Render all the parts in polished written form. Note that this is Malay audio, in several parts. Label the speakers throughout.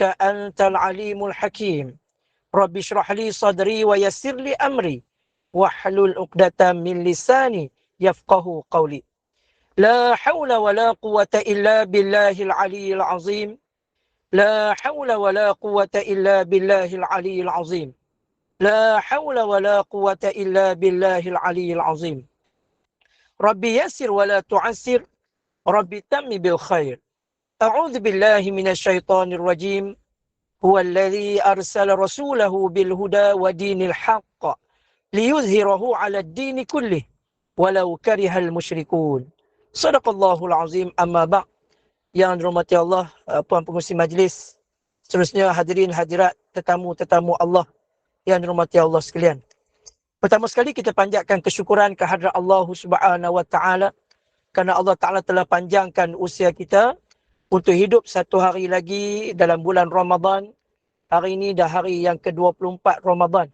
Speaker 1: أنت العليم الحكيم رب اشرح لي صدري ويسر لي أمري واحلل عقدة من لساني يفقه قولي لا حول ولا قوة إلا بالله العلي العظيم لا حول ولا قوة إلا بالله العلي العظيم لا حول ولا قوة إلا بالله العلي العظيم ربي يسر ولا تعسر ربي تم بالخير أعوذ بالله من الشيطان الرجيم هو الذي أرسل رسوله بالهدى ودين الحق ليظهره على الدين كله ولو كره المشركون صدق الله العظيم أما بعد. Yang dirahmati Allah, puan pengurusi majlis, seterusnya hadirin hadirat, tetamu-tetamu Allah yang dirahmati Allah sekalian. Pertama sekali kita panjatkan kesyukuran kehadrat Allah Subhanahu wa taala kerana Allah Taala telah panjangkan usia kita untuk hidup satu hari lagi dalam bulan Ramadan. Hari ini dah hari yang ke-24 Ramadan.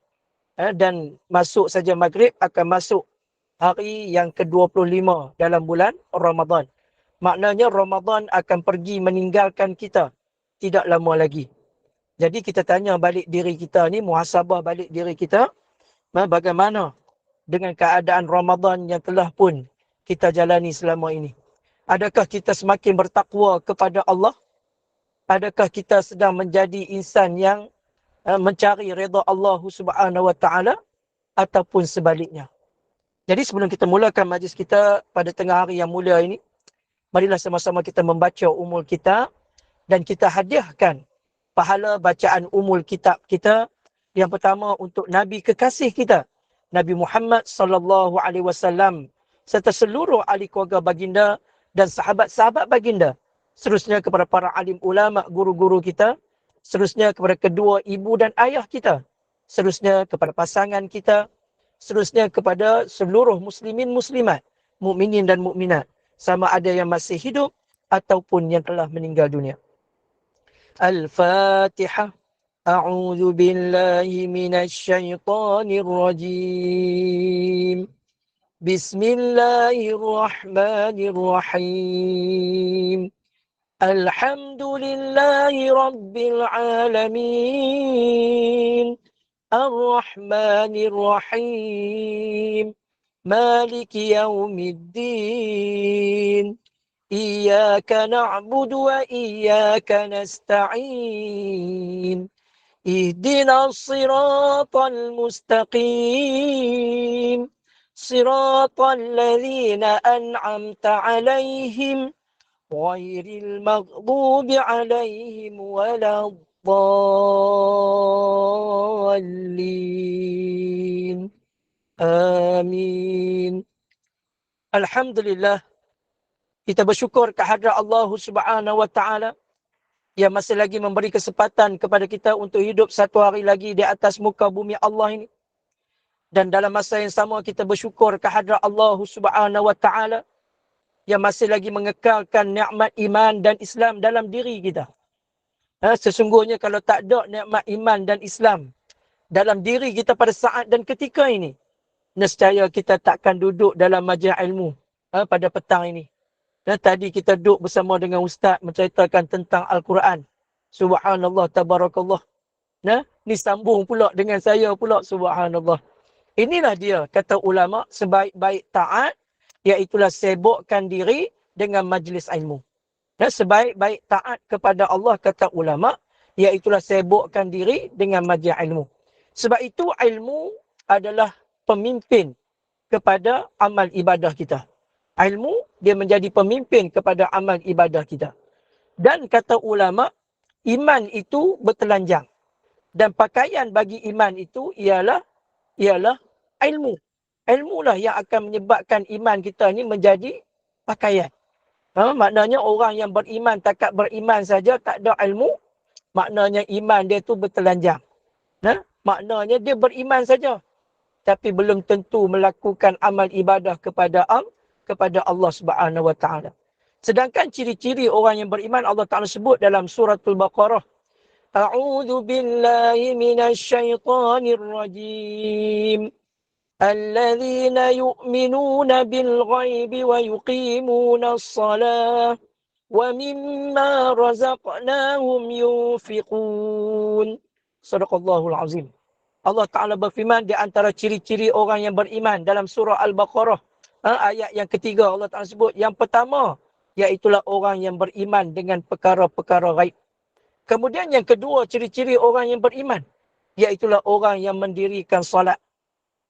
Speaker 1: Dan masuk saja maghrib akan masuk hari yang ke-25 dalam bulan Ramadan. Maknanya Ramadan akan pergi meninggalkan kita tidak lama lagi. Jadi kita tanya balik diri kita ni, muhasabah balik diri kita, bagaimana dengan keadaan Ramadan yang telah pun kita jalani selama ini. Adakah kita semakin bertakwa kepada Allah? Adakah kita sedang menjadi insan yang mencari redha Allah Subhanahu wa taala ataupun sebaliknya? Jadi sebelum kita mulakan majlis kita pada tengah hari yang mulia ini, marilah sama-sama kita membaca umul kitab dan kita hadiahkan pahala bacaan umul kitab kita yang pertama untuk Nabi kekasih kita, Nabi Muhammad sallallahu alaihi wasallam serta seluruh ahli keluarga baginda dan sahabat-sahabat baginda. Seterusnya kepada para alim ulama, guru-guru kita. Seterusnya kepada kedua ibu dan ayah kita. Seterusnya kepada pasangan kita. Seterusnya kepada seluruh muslimin muslimat, mukminin dan mukminat, sama ada yang masih hidup ataupun yang telah meninggal dunia. Al-Fatihah. A'udzu billahi minasy syaithanir rajim. Bismillahirrahmanirrahim. Alhamdulillahi rabbil alamin. Ar-Rahmanir Rahim. Maliki yaumiddin. Iyyaka na'budu wa iyyaka nasta'in. Ihdinas siratal mustaqim. Siratal ladzina an'amta 'alaihim ghairil maghdubi 'alaihim waladdallin. Amin. Alhamdulillah, kita bersyukur kehadrat Allah Subhanahu wa taala yang masih lagi memberi kesempatan kepada kita untuk hidup satu hari lagi di atas muka bumi Allah ini. Dan dalam masa yang sama kita bersyukur kehadrat Allah Subhanahu wa taala yang masih lagi mengekalkan nikmat iman dan Islam dalam diri kita. Sesungguhnya kalau tak ada nikmat iman dan Islam dalam diri kita pada saat dan ketika ini, nescaya kita takkan duduk dalam majlis ilmu pada petang ini. Dan tadi kita duduk bersama dengan Ustaz menceritakan tentang Al-Quran. Subhanallah, tabarakallah. Ni sambung pula dengan saya pula, subhanallah. Inilah dia, kata ulama, sebaik-baik taat, iaitulah sibukkan diri dengan majlis ilmu. Dan sebaik-baik taat kepada Allah, kata ulama, iaitulah sibukkan diri dengan majlis ilmu. Sebab itu ilmu adalah pemimpin kepada amal ibadah kita. Ilmu, dia menjadi pemimpin kepada amal ibadah kita. Dan kata ulama, iman itu bertelanjang. Dan pakaian bagi iman itu ialah ilmu. Ilmu lah yang akan menyebabkan iman kita ni menjadi pakaian. Maknanya orang yang beriman, takat beriman saja, tak ada ilmu, maknanya iman dia tu bertelanjang. Maknanya dia beriman saja, tapi belum tentu melakukan amal ibadah kepada Allah Subhanahu wa taala. Sedangkan ciri-ciri orang yang beriman Allah Taala sebut dalam suratul Baqarah. A'udzu billahi minasy syaithanir rajim. Alladzina yu'minuna bil ghaibi wa yuqimuna as-salah وَمِمَّا رَزَقْنَاهُمْ يُنْفِقُونَ. Sadaqallahul Azim. Allah Ta'ala berfirman di antara ciri-ciri orang yang beriman dalam surah Al-Baqarah. Ayat yang ketiga Allah Ta'ala sebut. Yang pertama, iaitulah orang yang beriman dengan perkara-perkara gaib. Kemudian yang kedua, ciri-ciri orang yang beriman, iaitulah orang yang mendirikan salat.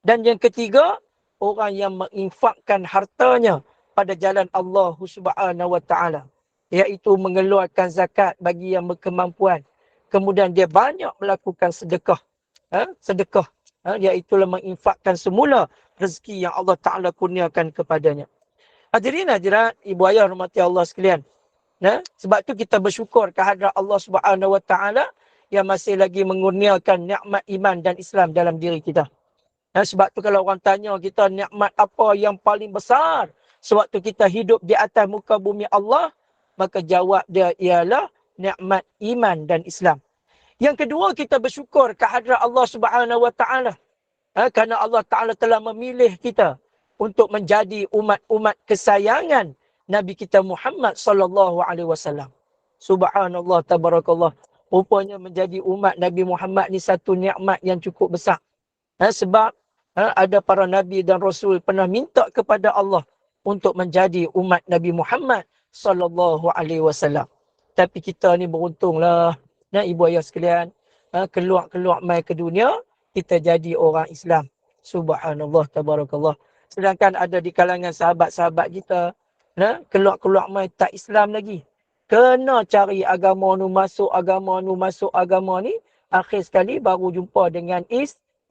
Speaker 1: Dan yang ketiga, orang yang menginfakkan hartanya pada jalan Allah Subhanahu wa Ta'ala, iaitu mengeluarkan zakat bagi yang berkemampuan. Kemudian dia banyak melakukan sedekah. Sedekah, iaitulah menginfakkan semula rezeki yang Allah Ta'ala kurniakan kepadanya. Hadirin hadirat, ibu ayah rahmati Allah sekalian. Sebab tu kita bersyukur kehadrat Allah Subhanahu wa Ta'ala yang masih lagi mengurniakan nikmat iman dan Islam dalam diri kita. Sebab tu kalau orang tanya kita nikmat apa yang paling besar sewaktu kita hidup di atas muka bumi Allah, maka jawab dia ialah nikmat iman dan Islam. Yang kedua, kita bersyukur kehadrat Allah Subhanahu wa Ta'ala. Kerana Allah Ta'ala telah memilih kita untuk menjadi umat-umat kesayangan Nabi kita Muhammad sallallahu alaihi wasallam. Subhanallah, tabarakallah. Rupanya menjadi umat Nabi Muhammad ni satu nikmat yang cukup besar. Sebab ada para Nabi dan Rasul pernah minta kepada Allah untuk menjadi umat Nabi Muhammad sallallahu alaihi wasallam. Tapi kita ni beruntunglah. Ibu ayah sekalian, keluar mai ke dunia, kita jadi orang Islam. Subhanallah, tabarakallah. Sedangkan ada di kalangan sahabat-sahabat kita, keluar mai tak Islam lagi. Kena cari agama nu masuk agama ni, akhir sekali baru jumpa dengan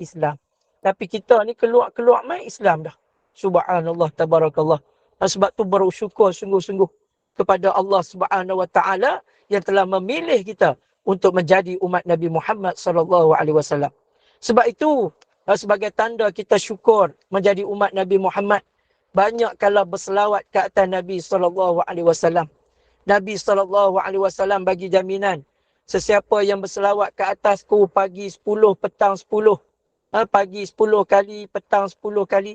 Speaker 1: Islam. Tapi kita ni keluar mai Islam dah. Subhanallah, tabarakallah. Sebab tu bersyukur sungguh-sungguh kepada Allah Subhanahu wa Ta'ala yang telah memilih kita untuk menjadi umat Nabi Muhammad sallallahu alaihi wasallam. Sebab itu, sebagai tanda kita syukur menjadi umat Nabi Muhammad, banyak kala berselawat ke atas Nabi sallallahu alaihi wasallam. Nabi sallallahu alaihi wasallam bagi jaminan, sesiapa yang berselawat ke atasku pagi 10, petang 10, pagi 10 kali, petang 10 kali,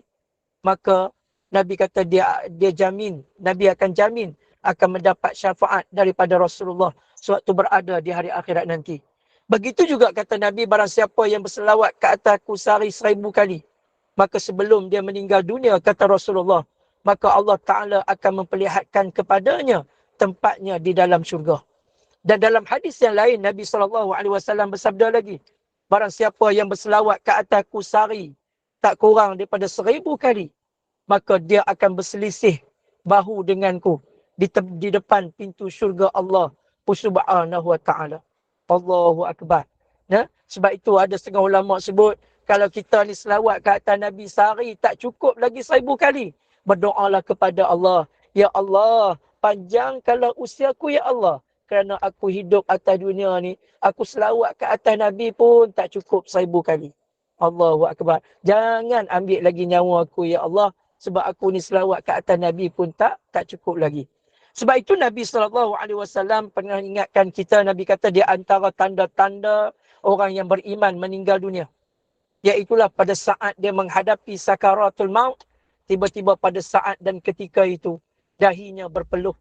Speaker 1: maka Nabi kata dia jamin, Nabi akan jamin akan mendapat syafaat daripada Rasulullah sewaktu berada di hari akhirat nanti. Begitu juga kata Nabi, barang siapa yang berselawat ke atasku sehari 1000 kali, maka sebelum dia meninggal dunia, kata Rasulullah, maka Allah Ta'ala akan memperlihatkan kepadanya tempatnya di dalam syurga. Dan dalam hadis yang lain, Nabi SAW bersabda lagi, barang siapa yang berselawat ke atasku sehari tak kurang daripada 1000 kali, maka dia akan berselisih bahu denganku di depan pintu syurga Allah Subhanahu wa Ta'ala. Allahu Akbar. Sebab itu ada setengah ulama sebut, kalau kita ni selawat ke atas Nabi sehari tak cukup lagi 1000 kali, berdoalah kepada Allah, ya Allah, panjangkanlah usiaku ya Allah, kerana aku hidup atas dunia ni, aku selawat ke atas Nabi pun tak cukup 1000 kali. Allahu Akbar. Jangan ambil lagi nyawa aku ya Allah, sebab aku ni selawat ke atas Nabi pun tak cukup lagi. Sebab itu Nabi SAW pernah ingatkan kita, Nabi kata di antara tanda-tanda orang yang beriman meninggal dunia, iaitulah pada saat dia menghadapi sakaratul maut, tiba-tiba pada saat dan ketika itu dahinya berpeluh.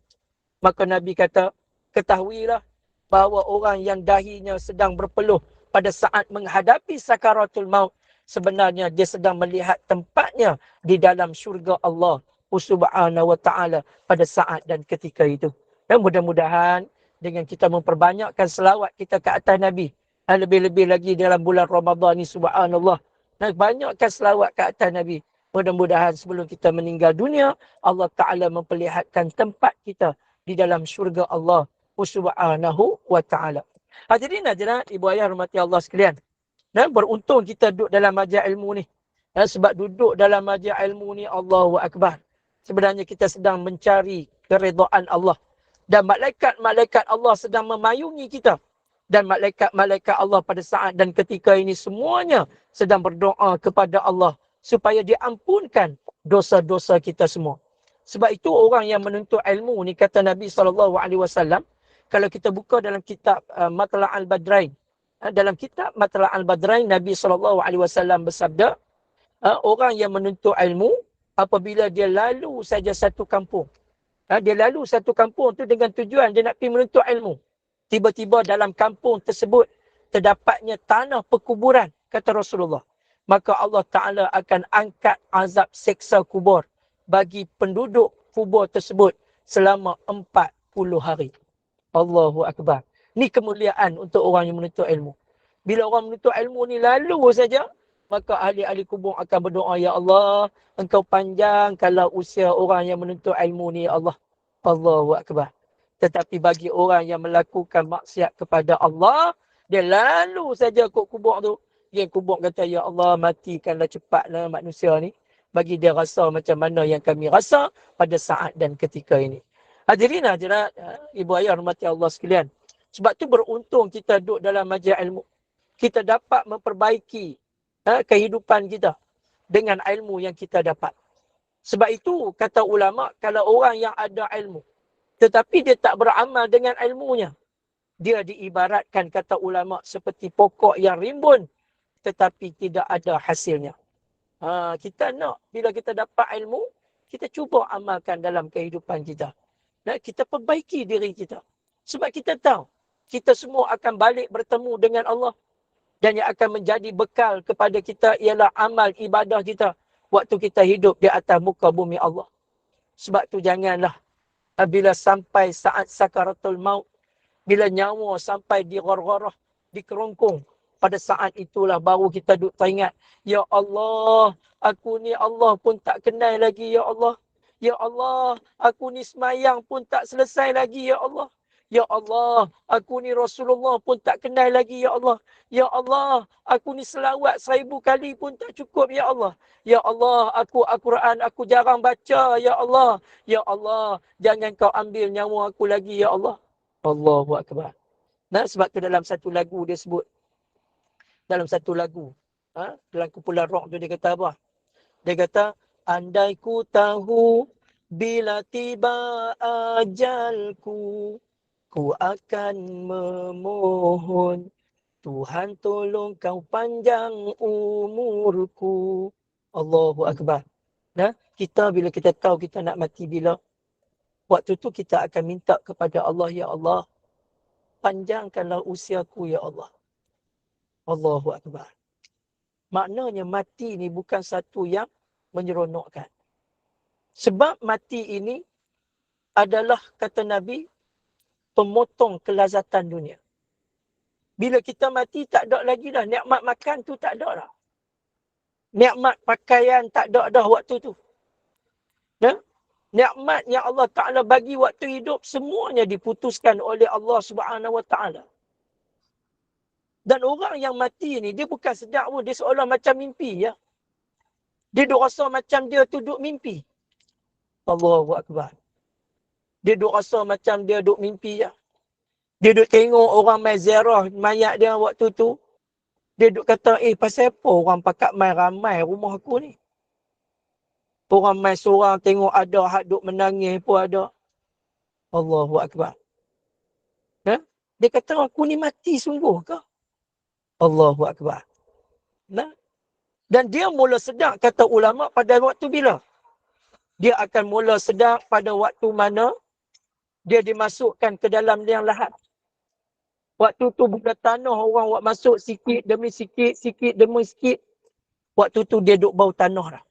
Speaker 1: Maka Nabi kata, ketahuilah bahawa orang yang dahinya sedang berpeluh pada saat menghadapi sakaratul maut, sebenarnya dia sedang melihat tempatnya di dalam syurga Allah Subhanahu wa Ta'ala pada saat dan ketika itu. Dan mudah-mudahan dengan kita memperbanyakkan selawat kita ke atas Nabi, lebih-lebih lagi dalam bulan Ramadan ni, subhanallah, banyakkan selawat ke atas Nabi. Mudah-mudahan sebelum kita meninggal dunia, Allah Ta'ala memperlihatkan tempat kita di dalam syurga Allah Subhanahu wa Ta'ala. Hadirin hadirat, ibu ayah rahmati Allah sekalian. Beruntung kita duduk dalam majlis ilmu ni. Sebab duduk dalam majlis ilmu ni, Allahu Akbar, sebenarnya kita sedang mencari keredaan Allah. Dan malaikat-malaikat Allah sedang memayungi kita. Dan malaikat-malaikat Allah pada saat dan ketika ini semuanya sedang berdoa kepada Allah supaya diampunkan dosa-dosa kita semua. Sebab itu orang yang menuntut ilmu ni, kata Nabi SAW, kalau kita buka dalam kitab Matla' al-Badrain, dalam kitab Matla' al-Badrain, Nabi SAW bersabda, orang yang menuntut ilmu, apabila dia lalu saja satu kampung, Dia lalu satu kampung tu dengan tujuan dia nak pergi menuntut ilmu. Tiba-tiba dalam kampung tersebut terdapatnya tanah perkuburan, kata Rasulullah. Maka Allah Ta'ala akan angkat azab seksa kubur bagi penduduk kubur tersebut selama 40 hari. Allahu Akbar. Ni kemuliaan untuk orang yang menuntut ilmu. Bila orang menuntut ilmu ni lalu saja, maka ahli-ahli kubur akan berdoa, Ya Allah, Engkau panjangkanlah usia orang yang menuntut ilmu ni, Ya Allah. Allahu Akbar. Tetapi bagi orang yang melakukan maksiat kepada Allah, dia lalu saja kot kubur tu. Dia kubur kata, Ya Allah, matikanlah cepatlah manusia ni. Bagi dia rasa macam mana yang kami rasa pada saat dan ketika ini. Hadirin hadirat, ibu ayah hormati Allah sekalian. Sebab tu beruntung kita duduk dalam majlis ilmu. Kita dapat memperbaiki kehidupan kita dengan ilmu yang kita dapat. Sebab itu kata ulama, kalau orang yang ada ilmu tetapi dia tak beramal dengan ilmunya, dia diibaratkan kata ulama seperti pokok yang rimbun tetapi tidak ada hasilnya. Kita nak bila kita dapat ilmu, kita cuba amalkan dalam kehidupan kita. Kita perbaiki diri kita. Sebab kita tahu kita semua akan balik bertemu dengan Allah. Dan yang akan menjadi bekal kepada kita ialah amal ibadah kita waktu kita hidup di atas muka bumi Allah. Sebab tu janganlah bila sampai saat sakaratul maut, bila nyawa sampai di ghargharah, di kerongkong, pada saat itulah baru kita duk teringat, Ya Allah, aku ni Allah pun tak kenal lagi, Ya Allah. Ya Allah, aku ni semayang pun tak selesai lagi, Ya Allah. Ya Allah, aku ni Rasulullah pun tak kenal lagi, Ya Allah. Ya Allah, aku ni selawat 1000 kali pun tak cukup, Ya Allah. Ya Allah, aku Al-Quran, aku jarang baca, Ya Allah. Ya Allah, jangan kau ambil nyawa aku lagi, Ya Allah. Allahu Akbar. Sebab tu dalam satu lagu dia sebut. Dalam satu lagu. Dalam kumpulan rock tu dia kata apa? Dia kata, andai ku tahu bila tiba ajalku, ku akan memohon, Tuhan tolong kau panjang umurku. Allahu Akbar. Kita bila kita tahu kita nak mati bila, waktu tu kita akan minta kepada Allah, Ya Allah, panjangkanlah usiaku, Ya Allah. Allahu Akbar. Maknanya mati ni bukan satu yang menyeronokkan. Sebab mati ini adalah, kata Nabi, pemotong kelazatan dunia. Bila kita mati, tak ada lagi dah. Nikmat makan tu tak ada dah. Nikmat pakaian tak ada dah waktu tu. Nikmat yang Allah Ta'ala bagi waktu hidup, semuanya diputuskan oleh Allah Subhanahu Wa Ta'ala. Dan orang yang mati ni, dia bukan sedar pun. Dia seolah macam mimpi. Ya. Dia duk rasa macam dia tu duk mimpi. Allahu Akbar. Dia duk rasa macam dia duk mimpi. Ya. Dia duk tengok orang main ziarah mayat dia waktu tu. Dia duk kata, pasal apa orang pakat main ramai rumah aku ni? Orang main seorang tengok ada hak duk menangis pun ada. Allahu Akbar. Dia kata, aku ni mati sungguh ke? Allahu Akbar. Dan dia mula sedar, kata ulama, pada waktu bila? Dia akan mula sedar pada waktu mana dia dimasukkan ke dalam liang lahat. Waktu tu bukan tanah orang buat masuk sikit demi sikit, sikit demi sikit. Waktu tu dia duk bau tanah dah.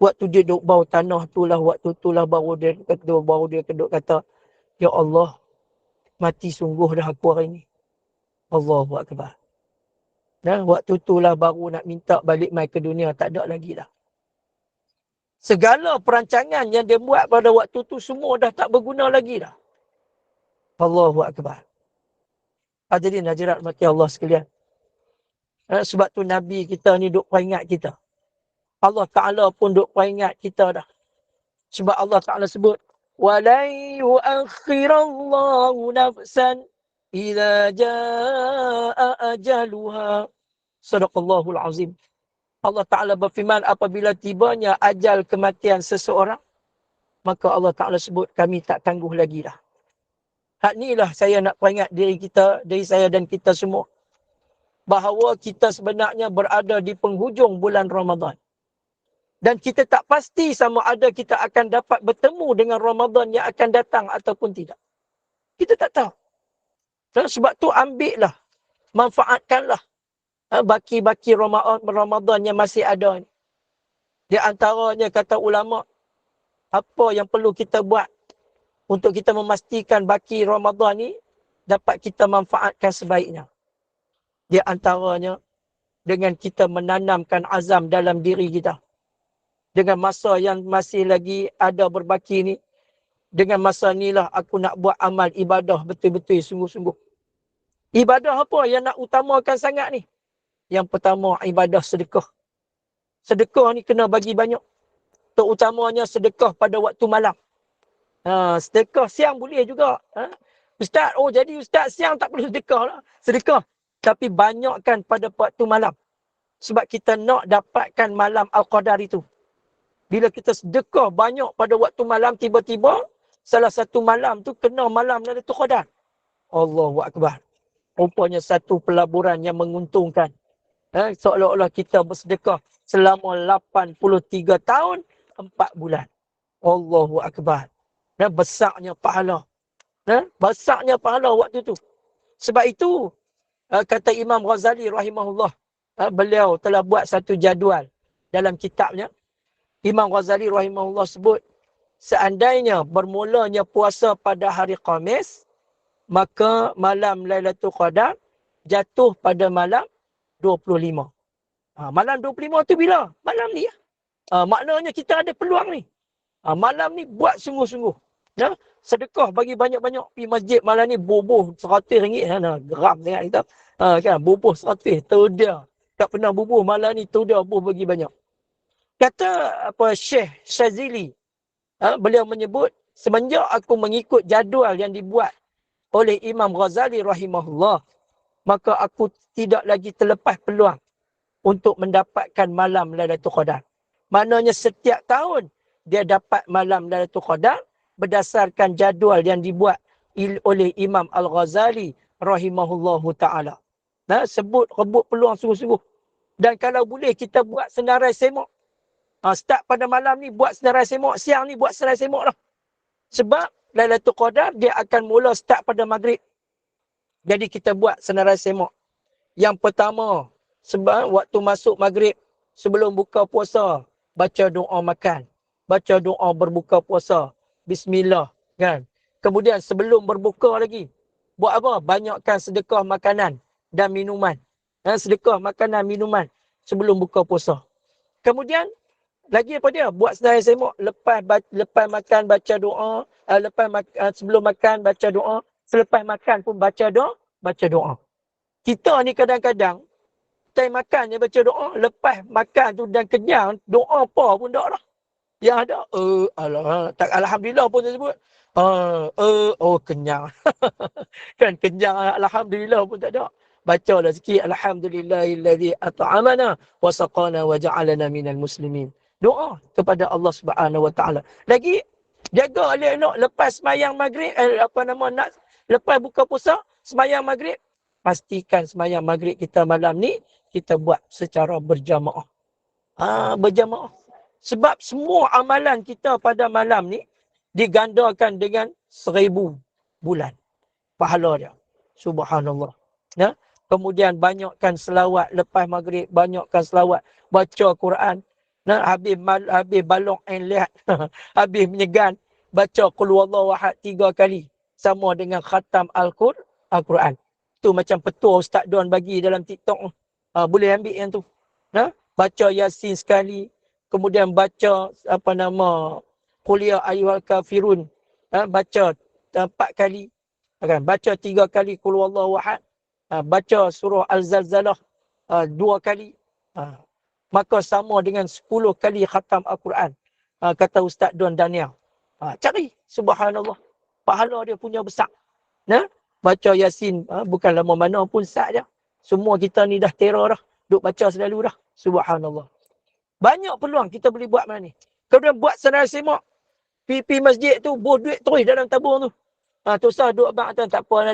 Speaker 1: Waktu dia duk bau tanah tu lah, waktu tu lah baru dia keduk kata, Ya Allah, mati sungguh dah aku hari ni. Allahu Akbar. Dan waktu tu lah baru nak minta balik mai ke dunia, tak ada lagi dah. Segala perancangan yang dia buat pada waktu tu semua dah tak berguna lagi dah. Allahu Akbar. Hadirin hadirat mati Allah sekalian. Sebab tu Nabi kita ni duk peringat kita. Allah Ta'ala pun duk peringat kita dah. Sebab Allah Ta'ala sebut, وَلَنْ يُؤَخِّرَ اللَّهُ نَفْسًا إِذَا جَاءَ أَجَلُهَا. Sadaqallahul Azim. Allah Ta'ala berfirman, apabila tibanya ajal kematian seseorang, maka Allah Ta'ala sebut, kami tak tangguh lagi dah. Hak inilah saya nak peringat diri kita, diri saya dan kita semua, bahawa kita sebenarnya berada di penghujung bulan Ramadan. Dan kita tak pasti sama ada kita akan dapat bertemu dengan Ramadan yang akan datang ataupun tidak. Kita tak tahu. Dan sebab tu ambillah, manfaatkanlah baki-baki Ramadan yang masih ada ni. Di antaranya kata ulama, apa yang perlu kita buat untuk kita memastikan baki Ramadan ni dapat kita manfaatkan sebaiknya. Di antaranya dengan kita menanamkan azam dalam diri kita. Dengan masa yang masih lagi ada berbaki ni, dengan masa inilah aku nak buat amal ibadah betul-betul sungguh-sungguh. Ibadah apa yang nak utamakan sangat ni? Yang pertama, ibadah sedekah. Sedekah ni kena bagi banyak. Terutamanya sedekah pada waktu malam. Sedekah siang boleh juga. Ustaz, jadi Ustaz siang tak perlu sedekah lah. Sedekah. Tapi banyakkan pada waktu malam. Sebab kita nak dapatkan malam Al-Qadar itu. Bila kita sedekah banyak pada waktu malam, tiba-tiba salah satu malam tu kena malam Lailatul Qadar. Allahu Akbar. Rupanya satu pelaburan yang menguntungkan. Seolah-olah kita bersedekah selama 83 tahun, 4 bulan. Allahu Akbar. Besarnya pahala. Besarnya pahala waktu tu. Sebab itu, kata Imam Ghazali rahimahullah, beliau telah buat satu jadual dalam kitabnya. Imam Ghazali rahimahullah sebut, seandainya bermulanya puasa pada hari Khamis, maka malam Lailatul Qadar jatuh pada malam 25. Malam 25 tu bila? Malam ni. Maknanya kita ada peluang ni. Malam ni buat sungguh-sungguh. Sedekah bagi banyak-banyak. Pergi masjid malam ni bubuh RM100. Geram sangat kita. Kan? Bubuh RM100. Tu dia. Tak pernah bubuh malam ni. Tu dia bubuh bagi banyak. Kata Syekh Syazili, beliau menyebut, semenjak aku mengikut jadual yang dibuat oleh Imam Ghazali rahimahullah, maka aku tidak lagi terlepas peluang untuk mendapatkan malam Lailatul Qadar. Maknanya setiap tahun dia dapat malam Lailatul Qadar berdasarkan jadual yang dibuat oleh Imam Al-Ghazali rahimahullahu ta'ala. Rebut peluang sungguh-sungguh. Dan kalau boleh kita buat senarai semak. Start pada malam ni buat senarai semak, siang ni buat senarai semak lah. Sebab Lailatul Qadar dia akan mula start pada maghrib. Jadi kita buat senarai semak. Yang pertama, sebab waktu masuk maghrib, sebelum buka puasa, baca doa makan. Baca doa berbuka puasa. Bismillah. Kan? Kemudian sebelum berbuka lagi, buat apa? Banyakkan sedekah makanan dan minuman. Sedekah makanan, minuman sebelum buka puasa. Kemudian, lagi apa dia? Buat senarai semak. Lepas makan, baca doa. Sebelum makan, baca doa. Selepas makan pun baca doa. Kita ni kadang-kadang, time makan je baca doa. Lepas makan tu dan kenyang, doa apa pun tak lah. Yang ada, tak Alhamdulillah pun saya sebut. Kenyang. Kan kenyang, Alhamdulillah pun tak ada. Bacalah sikit, Alhamdulillahilladzi at'amana wa saqana wa ja'alana minal muslimin. Doa kepada Allah Subhanahu Wa Taala. Lagi jaga elok lepas sembahyang maghrib, lepas buka puasa, sembahyang maghrib, pastikan sembahyang maghrib kita malam ni kita buat secara berjamaah. Berjamaah. Sebab semua amalan kita pada malam ni digandakan dengan 1000 bulan pahala dia. Subhanallah. Kemudian banyakkan selawat lepas maghrib, banyakkan selawat, baca Quran. Habis balong ain lihat, habis menyegan, baca Qul Huwallahu Ahad 3 kali. Sama dengan khatam Al-Quran. Tu macam petua Ustaz Don bagi dalam TikTok. Boleh ambil yang tu. Baca Yasin sekali. Kemudian baca Qul Ya Ayyuhal Kafirun. Baca 4 kali. Baca 3 kali Qul Huwallahu Ahad. Baca surah Al-Zalzalah 2 kali. Maka sama dengan 10 kali khatam Al-Quran. Kata Ustaz Don Daniel. Cari. Subhanallah. Pahala dia punya besar. Baca Yasin. Bukan lama mana pun sat je. Semua kita ni dah terror dah. Duk baca selalu dah. Subhanallah. Banyak peluang kita boleh buat mana ni. Kemudian buat senarai semak. Pergi masjid tu, buh duit terus dalam tabung tu. Tak usah duk abang tu. Tak apa lah.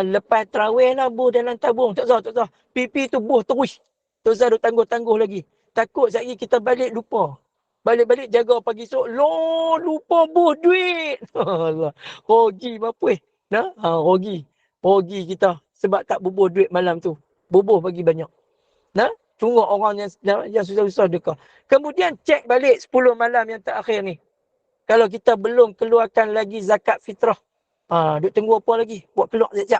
Speaker 1: Lepas terawih lah, buh dalam tabung. Tak usah. Pergi tu buh terus. Tak usah duk tangguh-tangguh lagi. Takut sekali kita balik lupa. Balik-balik jaga pagi esok. Loh, lupa buh duit. Allah. Rugi apa nah? Rugi. Rugi kita. Sebab tak bubuh duit malam tu. Bubuh bagi banyak. Nah? Tunggu orang yang susah-susah dekah. Kemudian cek balik 10 malam yang terakhir ni. Kalau kita belum keluarkan lagi zakat fitrah. Duk tunggu apa lagi? Buat keluar sekejap.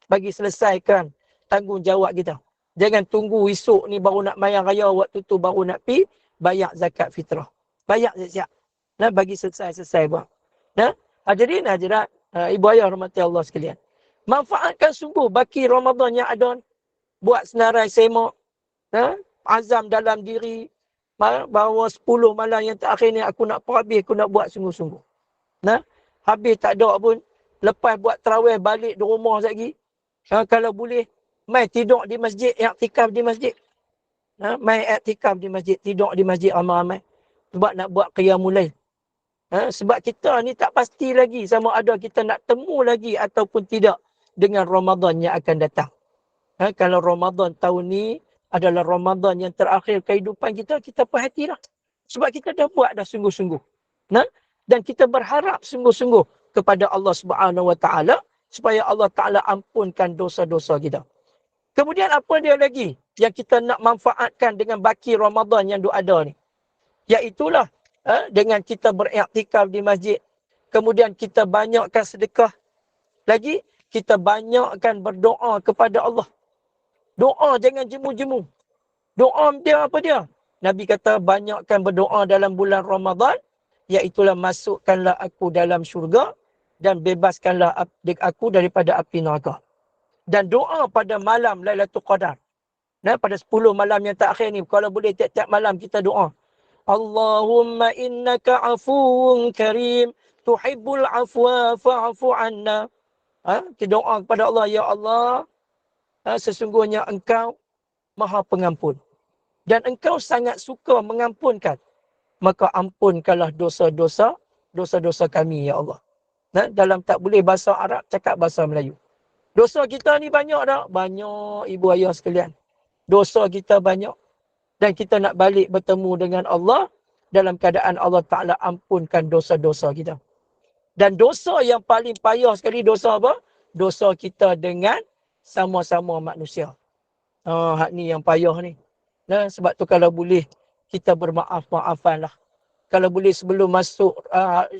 Speaker 1: Bagi selesaikan tanggungjawab kita. Jangan tunggu esok ni baru nak bayar raya, waktu tu baru nak pi bayar zakat fitrah. Bayar siap-siap. Nah, bagi selesai buat. Nah, hadirin hadirat, ibu ayah rahmati Allah sekalian. Manfaatkan sungguh baki Ramadan yang ada. Buat senarai semak. Nah, azam dalam diri. Bahawa 10 malam yang terakhir ni aku nak perhabis, aku nak buat sungguh-sungguh. Nah, habis tak ada pun. Lepas buat tarawih balik di rumah lagi. Kalau boleh, mai tidur di masjid, iktikaf di masjid. Mai iktikaf di masjid, tidur di masjid ramai-ramai. Sebab nak buat qiyamul lail. Sebab kita ni tak pasti lagi sama ada kita nak temu lagi ataupun tidak dengan Ramadan yang akan datang. Kalau Ramadan tahun ni adalah Ramadan yang terakhir kehidupan kita, kita perhatilah. Sebab kita dah buat dah sungguh-sungguh. Dan kita berharap sungguh-sungguh kepada Allah Subhanahu Wa Taala supaya Allah Taala ampunkan dosa-dosa kita. Kemudian apa dia lagi yang kita nak manfaatkan dengan baki Ramadan yang ada ni? Iaitulah dengan kita beriktikaf di masjid. Kemudian kita banyakkan sedekah. Lagi, kita banyakkan berdoa kepada Allah. Doa jangan jemu-jemu. Doa dia apa dia? Nabi kata banyakkan berdoa dalam bulan Ramadan. Iaitulah masukkanlah aku dalam syurga dan bebaskanlah aku daripada api neraka. Dan doa pada malam Lailatul Qadar. Pada 10 malam yang terakhir ni, kalau boleh tiap-tiap malam kita doa. Allahumma innaka afuwun karim, tuhibbul afwa fa'fu anna. Kita doa kepada Allah, ya Allah, sesungguhnya engkau maha pengampun. Dan engkau sangat suka mengampunkan. Maka ampunkanlah dosa-dosa kami, ya Allah. Dalam tak boleh bahasa Arab, cakap bahasa Melayu. Dosa kita ni banyak tak? Banyak, ibu ayah sekalian. Dosa kita banyak. Dan kita nak balik bertemu dengan Allah dalam keadaan Allah Ta'ala ampunkan dosa-dosa kita. Dan dosa yang paling payah sekali, dosa apa? Dosa kita dengan sama-sama manusia. Hak ni yang payah ni. Sebab tu kalau boleh, kita bermaaf-maafan lah. Kalau boleh sebelum masuk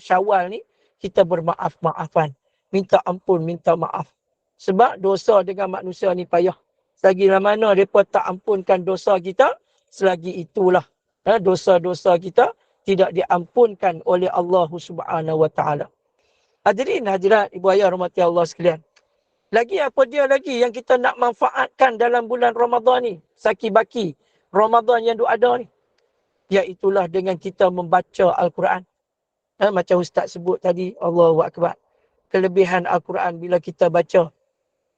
Speaker 1: Syawal ni, kita bermaaf-maafan. Minta ampun, minta maaf. Sebab dosa dengan manusia ni payah. Selagi mana mereka tak ampunkan dosa kita, selagi itulah dosa-dosa kita tidak diampunkan oleh Allah Subhanahu Wa Taala. Hadirin hadirat, ibu ayah rahmati Allah sekalian. Lagi apa dia lagi yang kita nak manfaatkan dalam bulan Ramadan ni? Saki-baki Ramadan yang ada ni. Iaitulah dengan kita membaca Al-Quran. Macam Ustaz sebut tadi, Allahu Akbar. Kelebihan Al-Quran bila kita baca.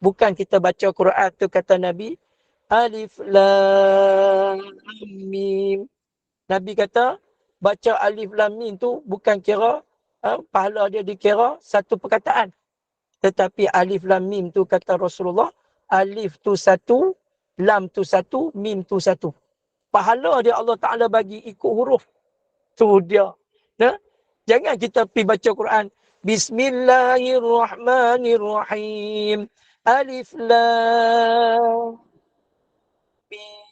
Speaker 1: Bukan kita baca Quran tu kata Nabi, Alif Lam Mim. Nabi kata, baca Alif Lam Mim tu bukan kira, pahala dia dikira satu perkataan. Tetapi Alif Lam Mim tu kata Rasulullah, Alif tu satu, Lam tu satu, Mim tu satu. Pahala dia Allah Ta'ala bagi ikut huruf. Tu dia. Jangan kita pergi baca Quran, Bismillahirrahmanirrahim. Alif Lam Mim.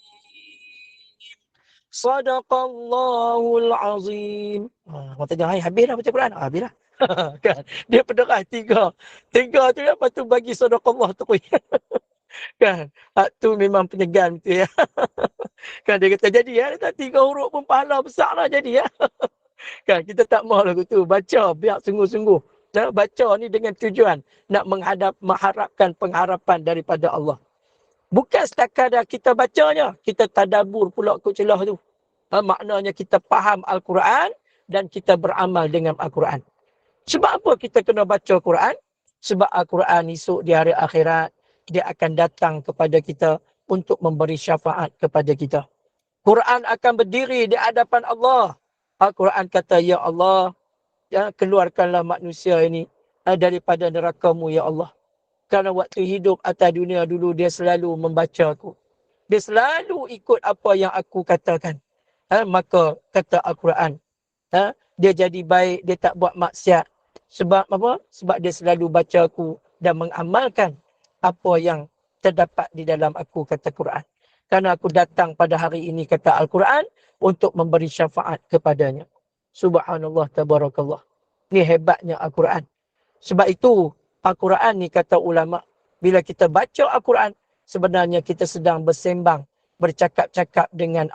Speaker 1: Sadaqallahul Azim. Orang tanya, hai, habis dah baca Quran? Habis dah. Kan? Dia penderah tiga tu lepas tu bagi sadaqallah tu. Kan? Tu memang penyegan tu ya. Kan dia kata jadi ya, tak 3 huruf pun pahala besar lah jadi ya. Kan kita tak mahu lagu tu. Baca biar sungguh-sungguh. Baca ni dengan tujuan nak mengharapkan pengharapan daripada Allah. Bukan setakat kita bacanya, kita tadabbur pula kot celah tu. Maknanya kita faham Al-Quran dan kita beramal dengan Al-Quran. Sebab apa kita kena baca Quran? Sebab Al-Quran esok di hari akhirat, dia akan datang kepada kita untuk memberi syafaat kepada kita. Quran akan berdiri di hadapan Allah. Al-Quran kata, ya Allah, keluarkanlah manusia ini daripada neraka-Mu, ya Allah. Kerana waktu hidup atas dunia dulu, dia selalu membaca aku. Dia selalu ikut apa yang aku katakan. Maka kata Al-Quran, dia jadi baik, dia tak buat maksiat. Sebab apa? Sebab dia selalu baca aku dan mengamalkan apa yang terdapat di dalam aku, kata Quran. Karena aku datang pada hari ini, kata Al-Quran, untuk memberi syafaat kepadanya. Subhanallah, tabarakallah. Ini hebatnya Al-Quran. Sebab itu, Al-Quran ni kata ulama, bila kita baca Al-Quran, sebenarnya kita sedang bersembang, bercakap-cakap dengan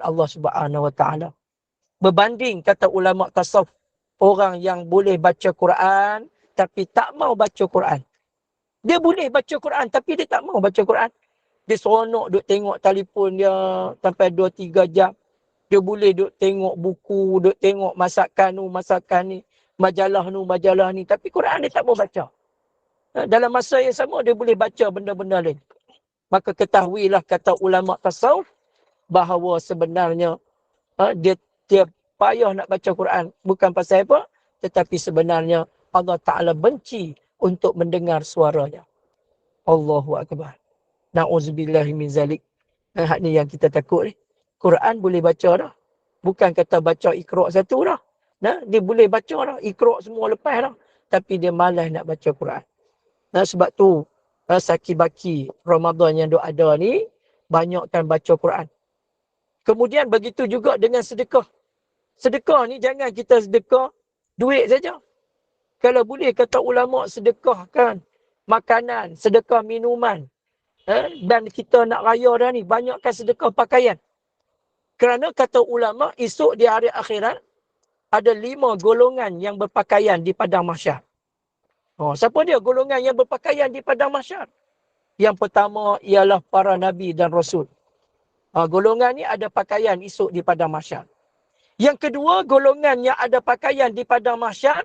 Speaker 1: Allah Subhanahu Wa Taala. Berbanding, kata ulama tasawuf, orang yang boleh baca Quran tapi tak mau baca Quran. Dia boleh baca Quran tapi dia tak mau baca Quran. Dia seronok duk tengok telefon dia sampai 2-3 jam. Dia boleh duk tengok buku, duk tengok masakan ni, majalah ni. Tapi Quran dia tak mau baca. Dalam masa yang sama dia boleh baca benda-benda lain. Maka ketahuilah, kata ulama tasawuf, bahawa sebenarnya dia payah nak baca Quran. Bukan pasal apa, tetapi sebenarnya Allah Ta'ala benci untuk mendengar suaranya. Allahu Akbar. Na'udzubillahi min zalik. Hak ni yang kita takut ni. Quran boleh baca dah. Bukan kata baca Iqra' satu dah. Dia boleh baca dah. Iqra' semua lepas dah. Tapi dia malas nak baca Quran. Sebab tu, saki-baki Ramadan yang ada ni, banyakkan baca Quran. Kemudian begitu juga dengan sedekah. Sedekah ni jangan kita sedekah duit saja. Kalau boleh, kata ulama, sedekahkan makanan, sedekah minuman. Dan kita nak raya dah ni, banyakkan sedekah pakaian. Kerana kata ulama, esok di hari akhirat, ada 5 golongan yang berpakaian di padang mahsyar. Siapa dia golongan yang berpakaian di padang mahsyar? Yang pertama ialah para nabi dan rasul. Golongan ni ada pakaian esok di padang mahsyar. Yang kedua, golongan yang ada pakaian di padang mahsyar,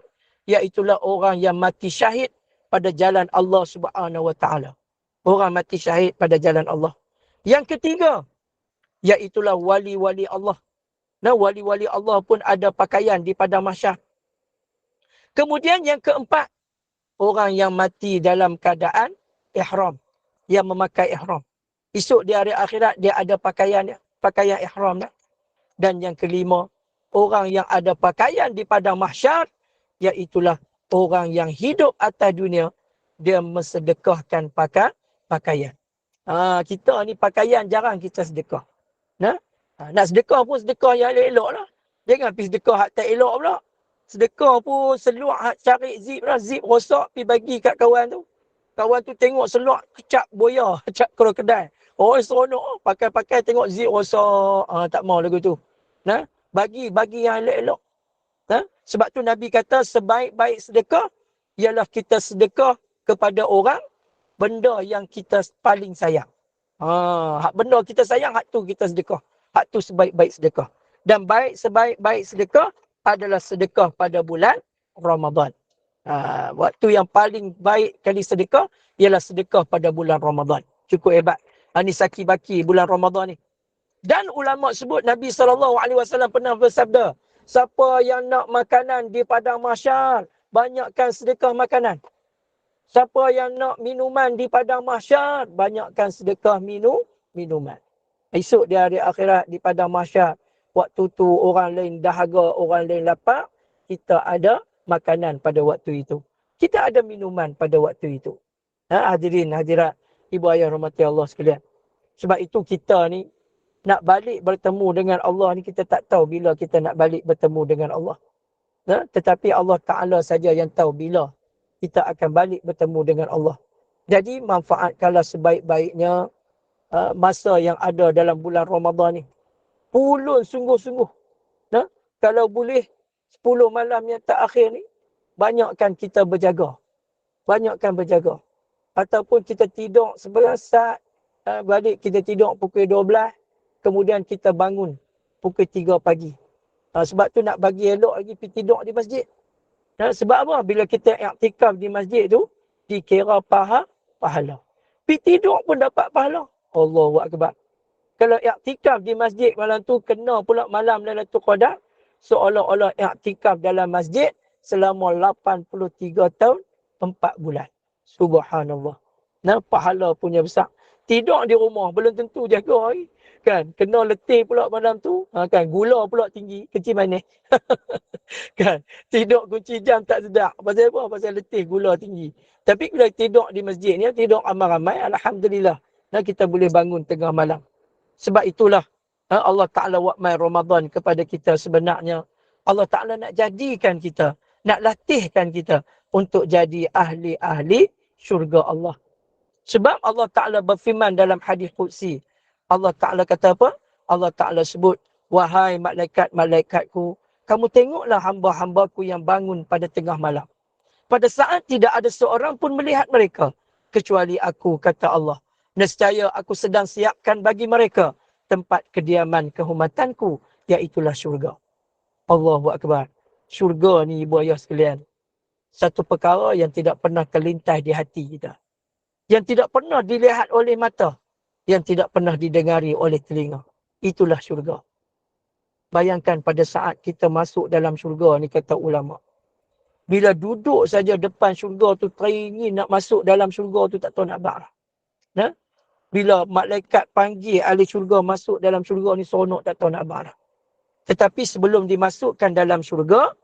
Speaker 1: iaitulah orang yang mati syahid pada jalan Allah Subhanahu Wa Taala. Orang mati syahid pada jalan Allah. Yang ketiga, iaitulah wali-wali Allah. Wali-wali Allah pun ada pakaian di padang mahsyar. Kemudian yang keempat, orang yang mati dalam keadaan ihram, yang memakai ihram. Esok di hari akhirat dia ada pakaian ihram. Dan yang kelima, orang yang ada pakaian di padang mahsyar, iaitulah orang yang hidup atas dunia, dia mensedekahkan pakaian. Kita ni pakaian jarang kita sedekah. Nak sedekah pun sedekah yang elok lah. Jangan pergi sedekah hak tak elok pula. Sedekah pun seluak hak cari zip lah. Zip rosak pergi bagi kat kawan tu. Kawan tu tengok seluak kecap boya, kecap krokodil. Seronok. Pakai-pakai tengok zip rosak. Tak mau lagu tu. Bagi yang elok-elok. Sebab tu Nabi kata sebaik-baik sedekah ialah kita sedekah kepada orang benda yang kita paling sayang. Hak benda kita sayang, hak tu kita sedekah. Hak tu sebaik-baik sedekah. Dan sebaik-baik sedekah adalah sedekah pada bulan Ramadan. Waktu yang paling baik kali sedekah ialah sedekah pada bulan Ramadan. Cukup hebat. Ini saki-baki bulan Ramadan ni. Dan ulama sebut Nabi SAW pernah bersabda, siapa yang nak makanan di padang mahsyar, banyakkan sedekah makanan. Siapa yang nak minuman di padang mahsyar, banyakkan sedekah minuman. Esok di hari akhirat di padang mahsyar, waktu tu orang lain dahaga, orang lain lapar, kita ada makanan pada waktu itu. Kita ada minuman pada waktu itu. Hadirin, hadirat, ibu ayah rahmati Allah sekalian. Sebab itu kita ni, nak balik bertemu dengan Allah ni, kita tak tahu bila kita nak balik bertemu dengan Allah. Tetapi Allah Ta'ala saja yang tahu bila kita akan balik bertemu dengan Allah. Jadi manfaatkanlah sebaik-baiknya masa yang ada dalam bulan Ramadan ni. Pulun sungguh-sungguh. Kalau boleh 10 malam yang terakhir ni, banyakkan kita berjaga. Banyakkan berjaga. Ataupun kita tidur 11 saat, balik kita tidur pukul 12, kemudian kita bangun pukul 3 pagi. Sebab tu nak bagi elok lagi pergi tidur di masjid. Sebab apa? Bila kita iktikaf di masjid tu, dikira pahala. Pergi tidur pun dapat pahala. Allahu Akbar. Kalau iktikaf di masjid malam tu, kena pula malam Lailatul Qadar, seolah-olah iktikaf dalam masjid selama 83 tahun, 4 bulan. Subhanallah. Pahala punya besar. tidur di rumah belum tentu jaga kan, kena letih pula malam tu, kan gula pula tinggi, kecil manis. Kan, tidur kunci jam tak sedap. Pasal apa? Pasal letih, gula tinggi. Tapi bila tidur di masjid ni, tidur ramai-ramai, alhamdulillah. Dan kita boleh bangun tengah malam. Sebab itulah Allah Ta'ala wakmai Ramadan kepada kita sebenarnya. Allah Ta'ala nak jadikan kita, nak latihkan kita untuk jadi ahli-ahli syurga Allah. Sebab Allah Ta'ala berfirman dalam hadis Qudsi. Allah Ta'ala kata apa? Allah Ta'ala sebut, wahai malaikat-malaikatku, kamu tengoklah hamba-hambaku yang bangun pada tengah malam. Pada saat tidak ada seorang pun melihat mereka. Kecuali aku, kata Allah. Nescaya aku sedang siapkan bagi mereka tempat kediaman kehormatanku, iaitulah syurga. Allahu Akbar. Syurga ni ibu ayah sekalian, satu perkara yang tidak pernah terlintas di hati kita. Yang tidak pernah dilihat oleh mata. Yang tidak pernah didengari oleh telinga. Itulah syurga. Bayangkan pada saat kita masuk dalam syurga ni, kata ulama. Bila duduk saja depan syurga tu, teringin nak masuk dalam syurga tu, tak tahu nak buat. Nah? Bila malaikat panggil ahli syurga masuk dalam syurga ni, seronok tak tahu nak buat. Tetapi sebelum dimasukkan dalam syurga,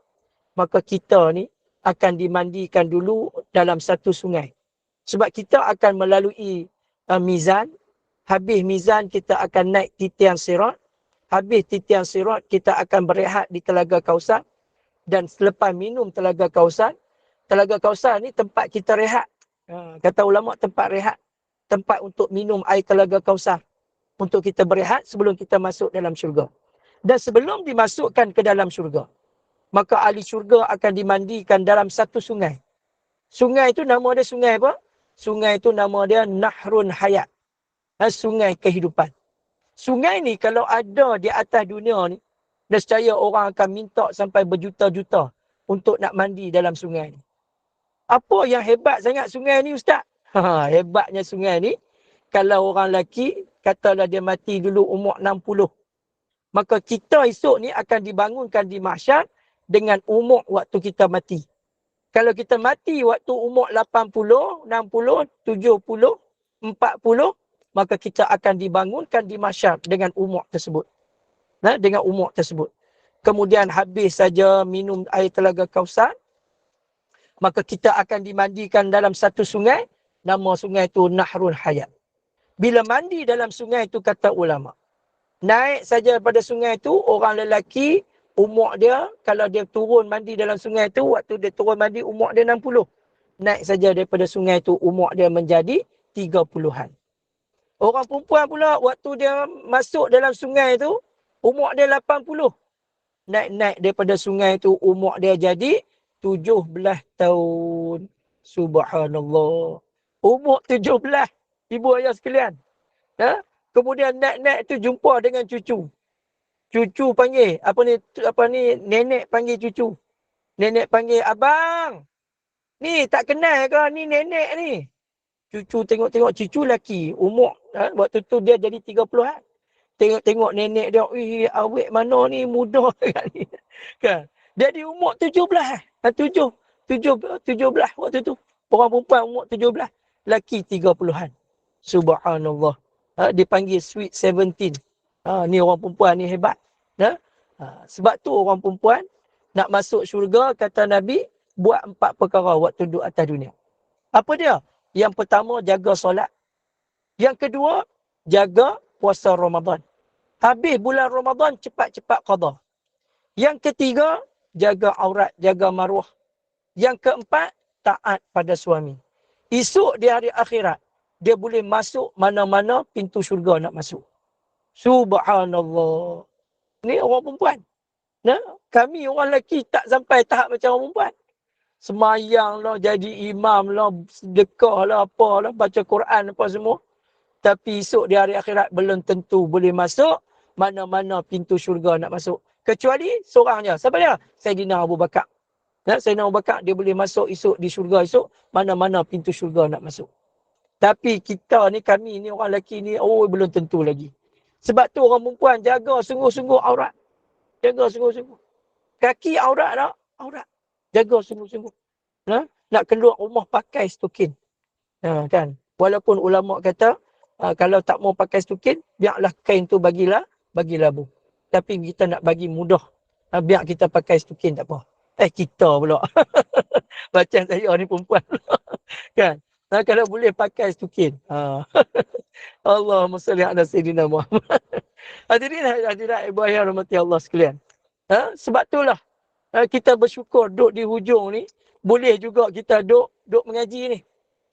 Speaker 1: maka kita ni akan dimandikan dulu dalam satu sungai. Sebab kita akan melalui mizan. Habis mizan, kita akan naik titian sirat. Habis titian sirat, kita akan berehat di Telaga Kausar. Dan selepas minum Telaga Kausar ni tempat kita rehat. Kata ulama, tempat rehat. Tempat untuk minum air Telaga Kausar. Untuk kita berehat sebelum kita masuk dalam syurga. Dan sebelum dimasukkan ke dalam syurga, maka ahli syurga akan dimandikan dalam satu sungai. Sungai itu nama dia sungai apa? Sungai itu nama dia Nahrun Hayat. Sungai kehidupan. Sungai ni kalau ada di atas dunia ni, nescaya orang akan minta sampai berjuta-juta untuk nak mandi dalam sungai ni. Apa yang hebat sangat sungai ni, Ustaz? Hebatnya sungai ni, kalau orang lelaki, katalah dia mati dulu umur 60. Maka kita esok ni akan dibangunkan di mahsyar dengan umur waktu kita mati. Kalau kita mati waktu umur 80, 60, 70, 40, maka kita akan dibangunkan di mahsyar dengan umur tersebut. Dengan umur tersebut. Kemudian habis saja minum air Telaga Kausar, maka kita akan dimandikan dalam satu sungai. Nama sungai itu Nahrul Hayat. Bila mandi dalam sungai itu, kata ulama, naik saja pada sungai itu, orang lelaki, umur dia, kalau dia turun mandi dalam sungai itu, waktu dia turun mandi, umur dia 60. Naik saja daripada sungai itu, umur dia menjadi 30-an. Orang perempuan pula, waktu dia masuk dalam sungai itu, umur dia 80. Naik-naik daripada sungai itu, umur dia jadi 17 tahun. Subhanallah. Umur 17. Ibu ayah sekalian. Kemudian naik-naik tu jumpa dengan cucu. Cucu panggil, apa ni, nenek panggil cucu. Nenek panggil, abang. Ni tak kenal ke? Ni nenek ni. Cucu tengok-tengok, cucu lelaki. Umur, waktu tu dia jadi 30-an. Tengok-tengok nenek dia, awet mana ni, muda kan ni. Kan? Dia di umur 17. 17 waktu tu. Orang perempuan umur 17. Lelaki 30-an. Subhanallah. Dipanggil sweet 17. Ni orang perempuan ni hebat. Sebab tu orang perempuan nak masuk syurga, kata Nabi, buat 4 perkara waktu duduk atas dunia. Apa dia? Yang pertama, jaga solat. Yang kedua, jaga puasa Ramadan. Habis bulan Ramadan, cepat-cepat qada. Yang ketiga, jaga aurat, jaga maruah. Yang keempat, taat pada suami. Esok di hari akhirat, dia boleh masuk mana-mana pintu syurga nak masuk. Subhanallah. Ni orang perempuan. Kami orang lelaki tak sampai tahap macam orang perempuan. Semayang lah, jadi imam lah, sedekah lah, apalah, baca Quran apa semua. Tapi esok di hari akhirat belum tentu boleh masuk mana-mana pintu syurga nak masuk. Kecuali seorang je. Siapa dia? Sayyidina Abu Bakar. Sayyidina Abu Bakar, dia boleh masuk esok di syurga esok, mana-mana pintu syurga nak masuk. Tapi kita ni, kami ni orang lelaki ni, belum tentu lagi. Sebab tu orang perempuan jaga sungguh-sungguh aurat. Jaga sungguh-sungguh. Kaki aurat tak? Aurat. Jaga sungguh-sungguh. Nak keluar rumah pakai stokin. Kan? Walaupun ulama kata, Kalau tak mau pakai stukin, biarlah kain tu bagi labu. Tapi kita nak bagi mudah. Biar kita pakai stukin tak apa. Kita pula. Macam saya ni perempuan. Kan? Kalau boleh pakai stukin. Allahumma salli ala Sayyidina Muhammad. Hadirin ibu ayah rahmati Allah sekalian. Sebab itulah kita bersyukur duduk di hujung ni. Boleh juga kita duduk mengaji ni.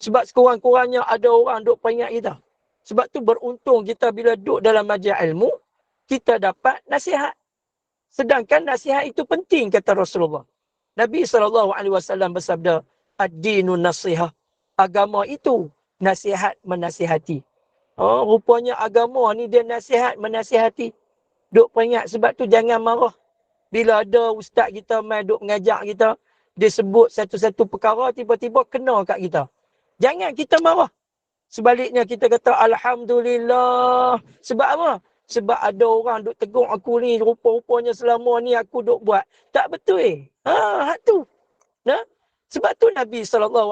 Speaker 1: Sebab sekurang-kurangnya ada orang duduk peringat kita. Sebab tu beruntung kita bila duduk dalam majlis ilmu, kita dapat nasihat. Sedangkan nasihat itu penting, kata Rasulullah. Nabi SAW bersabda, ad-dinu nasihah. Agama itu nasihat menasihati. Rupanya agama ni dia nasihat menasihati. Duk peringat, sebab tu jangan marah. Bila ada ustaz kita main duk mengajar kita, dia sebut satu-satu perkara, tiba-tiba kena kat kita. Jangan kita marah. Sebaliknya kita kata Alhamdulillah. Sebab apa? Sebab ada orang duk tegur aku ni, rupa-rupanya selama ni aku duk buat. Tak betul hak tu. Sebab tu Nabi SAW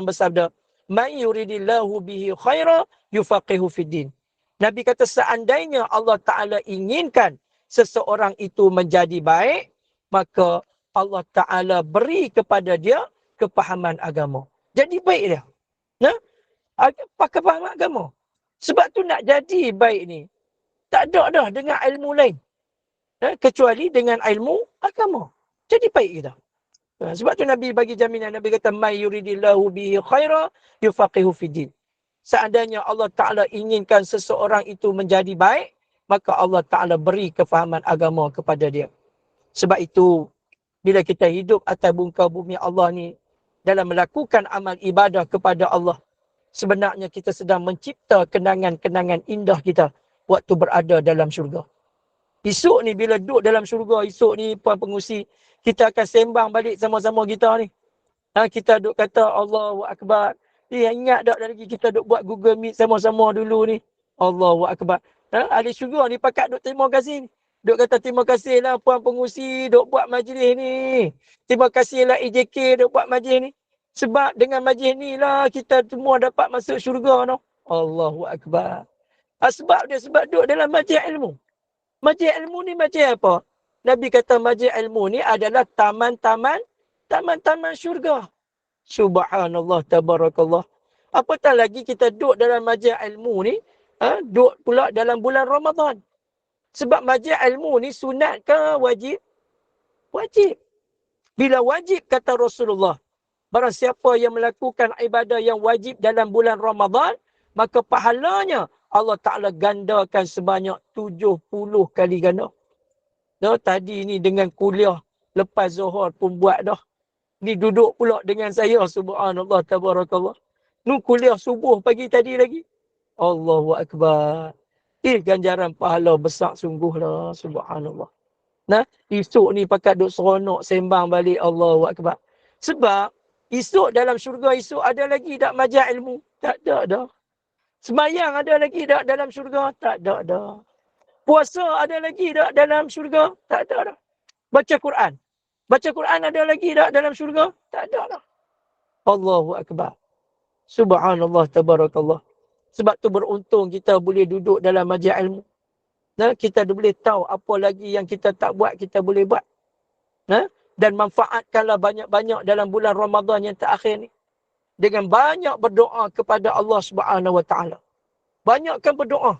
Speaker 1: bersabda, man yuridillahu bihi khaira yufaqihu fiddin. Nabi kata seandainya Allah Ta'ala inginkan seseorang itu menjadi baik, maka Allah Ta'ala beri kepada dia kepahaman agama. Jadi baik dia. Kepahaman agama. Sebab tu nak jadi baik ni, tak ada dah dengan ilmu lain. Kecuali dengan ilmu agama. Jadi baik kita. Sebab tu Nabi bagi jaminan. Nabi kata, may yuridillahu bihi khaira yufaqihu fiddin. Seandainya Allah Ta'ala inginkan seseorang itu menjadi baik, maka Allah Ta'ala beri kefahaman agama kepada dia. Sebab itu, bila kita hidup atas muka bumi Allah ni, dalam melakukan amal ibadah kepada Allah, sebenarnya kita sedang mencipta kenangan-kenangan indah kita waktu berada dalam syurga. Esok ni bila duduk dalam syurga, esok ni puan pengusi, kita akan sembang balik sama-sama kita ni. Kita duduk kata Allahu Akbar. Ingat tak lagi kita duduk buat Google Meet sama-sama dulu ni. Allahu Akbar. Ahli syurga ni pakat duduk terima kasih. Duduk kata terima kasihlah puan pengusi duduk buat majlis ni. Terima kasihlah EJK duduk buat majlis ni. Sebab dengan majlis ni lah kita semua dapat masuk syurga no. Allahu Akbar. Sebab duduk dalam majlis ilmu. Majlis ilmu ni majlis apa? Nabi kata majlis ilmu ni adalah taman-taman syurga. Subhanallah, tabarakallah. Apatah lagi kita duduk dalam majlis ilmu ni, duduk pula dalam bulan Ramadan. Sebab majlis ilmu ni sunat ke wajib? Wajib. Bila wajib, kata Rasulullah, barang siapa yang melakukan ibadah yang wajib dalam bulan Ramadan, maka pahalanya Allah Ta'ala gandakan sebanyak 70 kali ganda. Tadi ni dengan kuliah lepas Zuhur pun buat dah. Ni duduk pula dengan saya, subhanallah, tabarakallah. Kuliah subuh pagi tadi lagi. Allahu Akbar. Ganjaran pahala besar sungguhlah, subhanallah. Esok ni pakat duk seronok sembang balik, Allahu Akbar. Sebab esok dalam syurga, esok ada lagi tak majlis ilmu? Tak ada dah. Sembayang ada lagi tak dalam syurga? Tak ada dah. Puasa ada lagi tak dalam syurga? Tak ada dah. Baca Quran. Baca Quran ada lagi tak dalam syurga? Tak ada dah. Allahu Akbar. Subhanallah, tabarakallah. Sebab tu beruntung kita boleh duduk dalam majlis ilmu. Kita boleh tahu apa lagi yang kita tak buat, kita boleh buat. Dan manfaatkanlah banyak-banyak dalam bulan Ramadan yang terakhir ni. Dengan banyak berdoa kepada Allah Subhanahu Wa Taala. Banyakkan berdoa.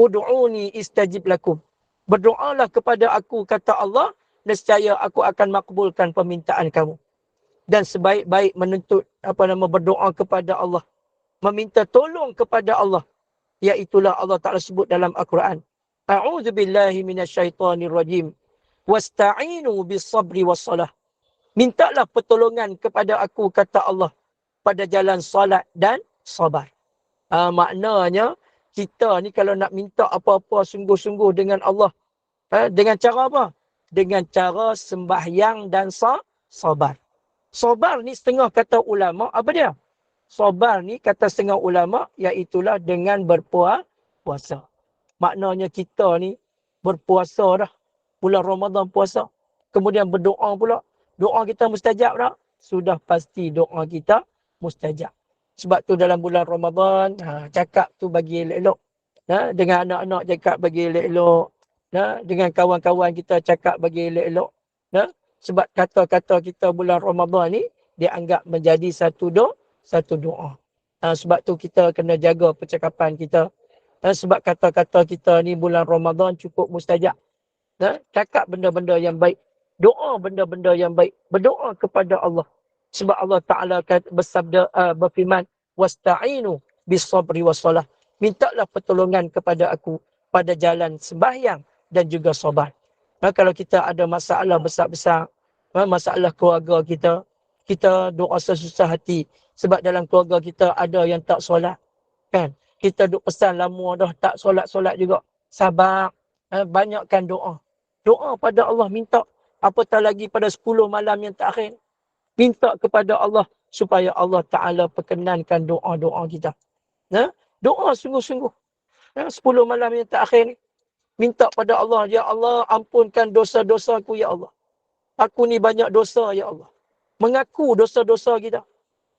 Speaker 1: Ud'uni istajib lakum. Berdoalah kepada aku, kata Allah, nescaya aku akan makbulkan permintaan kamu. Dan sebaik-baik menuntut berdoa kepada Allah, meminta tolong kepada Allah, iaitulah Allah Ta'ala sebut dalam Al-Quran. A'udzu billahi minasyaitonir rajim. Wasta'inu bis-sabri was-salah. Mintalah pertolongan kepada aku, kata Allah, pada jalan salat dan sabar. Maknanya kita ni kalau nak minta apa-apa sungguh-sungguh dengan Allah, dengan cara apa? Dengan cara sembahyang dan sabar. Sabar ni setengah kata ulama, apa dia? Sabar ni kata setengah ulama, iaitulah dengan berpuasa. Maknanya kita ni berpuasa dah. Bulan Ramadan puasa. Kemudian berdoa pula. Doa kita mustajab tak? Sudah pasti doa kita mustajab. Sebab tu dalam bulan Ramadan, cakap tu bagi elok-elok. Dengan anak-anak cakap bagi elok-elok. Dengan kawan-kawan kita cakap bagi elok-elok. Sebab kata-kata kita bulan Ramadan ni dianggap menjadi satu doa. Sebab tu kita kena jaga percakapan kita. Sebab kata-kata kita ni bulan Ramadan cukup mustajab. Cakap benda-benda yang baik. Doa benda-benda yang baik. Berdoa kepada Allah. Sebab Allah Ta'ala bersabda, berfirman, wasta'inu bisabri wassalah. Mintalah pertolongan kepada aku pada jalan sembahyang dan juga sabar. Kalau kita ada masalah besar-besar, masalah keluarga kita, kita doa sesusah hati. Sebab dalam keluarga kita ada yang tak solat. Kan? Kita duk pesan lama dah tak solat-solat juga. Sabar. Banyakkan doa. Doa pada Allah, minta. Apatah lagi pada 10 malam yang terakhir. Minta kepada Allah supaya Allah Ta'ala perkenankan doa-doa kita. Doa sungguh-sungguh. 10 malam yang terakhir ni. Minta pada Allah, ya Allah ampunkan dosa-dosaku ya Allah. Aku ni banyak dosa ya Allah. Mengaku dosa-dosa kita.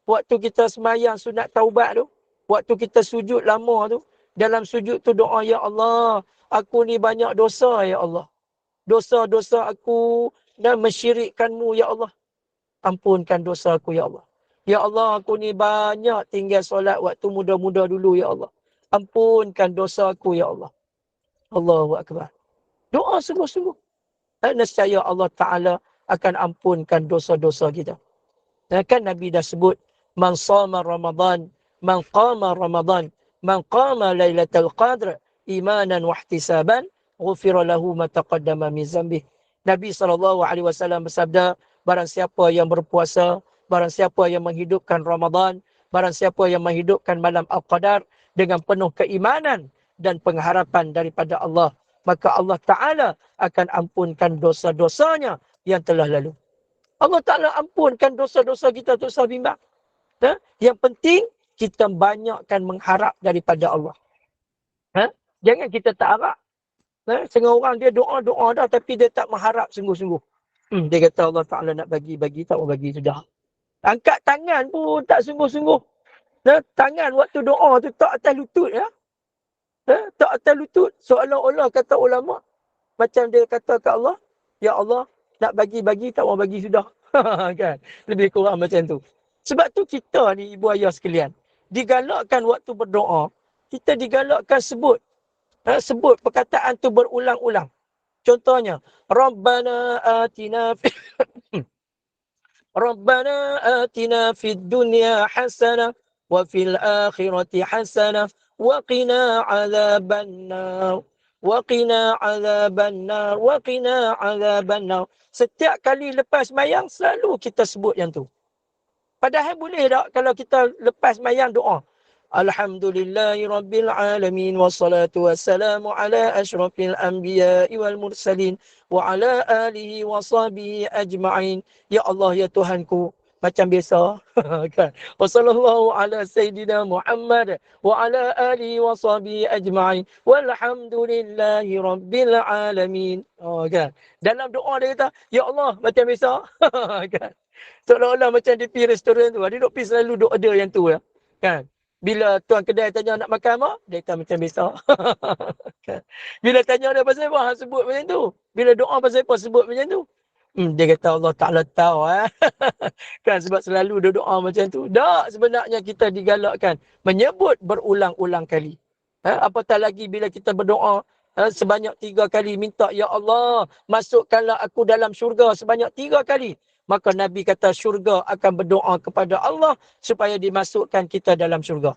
Speaker 1: Waktu kita semayang sunat taubat tu. Waktu kita sujud lama tu. Dalam sujud tu doa, ya Allah. Aku ni banyak dosa ya Allah. Dosa-dosa aku dan mensyirikkanmu ya Allah. Ampunkan dosa aku ya Allah. Ya Allah, aku ni banyak tinggal solat waktu muda-muda dulu ya Allah. Ampunkan dosa aku ya Allah. Allahu Akbar. Doa sungguh-sungguh. Nescaya Allah Ta'ala akan ampunkan dosa-dosa kita. Kan Nabi dah sebut, man sama Ramadan, man qama Ramadan, man qama Lailatul Qadr, imanan wa ihtisaban, ghufira lahu ma taqaddama min zambih. Nabi SAW bersabda, barang siapa yang berpuasa, barang siapa yang menghidupkan Ramadan, barang siapa yang menghidupkan malam Al-Qadar dengan penuh keimanan dan pengharapan daripada Allah, maka Allah Ta'ala akan ampunkan dosa-dosanya yang telah lalu. Allah Ta'ala ampunkan dosa-dosa kita, tak usah bimbang. Yang penting, kita banyakkan mengharap daripada Allah. Jangan kita tak harap. Setengah orang dia doa-doa dah tapi dia tak mengharap sungguh-sungguh. Dia kata Allah Ta'ala nak bagi tak mau bagi sudah. Angkat tangan pun tak sungguh-sungguh. Tangan waktu doa tu tak atas lutut ya. Tak atas lutut. Seolah-olah kata ulama. Macam dia kata ke Allah. Ya Allah, nak bagi tak mau bagi sudah. Kan? Lebih kurang macam tu. Sebab tu kita ni ibu ayah sekalian. Digalakkan waktu berdoa. Kita digalakkan sebut. Sebut perkataan tu berulang-ulang. Contohnya. Rabbana atina fid dunya hasanah. Wa fil akhirati hasanah. Wa qina azaban nar. Wa qina azaban nar. Wa qina azaban nar. Setiap kali lepas mayang selalu kita sebut yang tu. Padahal boleh tak kalau kita lepas mayang doa. Alhamdulillahi Rabbil Alamin. Wassalatu wassalamu ala ashrafil anbiya'i wal mursalin. Wa ala alihi wa sahbihi ajma'in. Ya Allah, ya Tuhanku. Macam biasa. Kan? Wassallallahu ala Sayyidina Muhammad. Wa ala alihi wa sahbihi ajma'in. Walhamdulillahi Rabbil Alamin. Kan? Dalam doa dia kata, Ya Allah, macam biasa. Kan? Seolah-olah macam dia pergi restoran tu. Dia duk pergi selalu duk order yang tu. Kan? Bila tuan kedai tanya nak makan apa, dia kata macam biasa. Bila tanya dia pasal apa, sebut macam tu. Bila doa pasal apa, sebut macam tu. Dia kata Allah Ta'ala tahu. Kan sebab selalu dia doa macam tu. Tak, sebenarnya kita digalakkan menyebut berulang-ulang kali. Apatah lagi bila kita berdoa sebanyak 3 kali. Minta, Ya Allah, masukkanlah aku dalam syurga sebanyak 3 kali. Maka Nabi kata syurga akan berdoa kepada Allah supaya dimasukkan kita dalam syurga.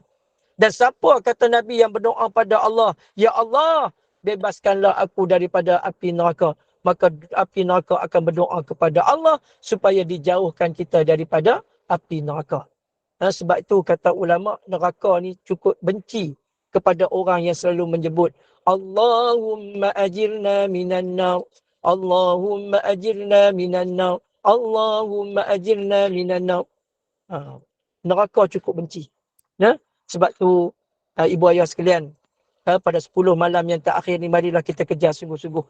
Speaker 1: Dan siapa kata Nabi yang berdoa pada Allah, Ya Allah, bebaskanlah aku daripada api neraka. Maka api neraka akan berdoa kepada Allah supaya dijauhkan kita daripada api neraka. Sebab itu kata ulama, neraka ni cukup benci kepada orang yang selalu menyebut Allahumma ajirna minan nar. Allahumma ajirna minan nar. Allahumma ajirna minan nar. Neraka cukup benci. Sebab tu ibu ayah sekalian, pada 10 malam yang terakhir ni marilah kita kejar sungguh-sungguh.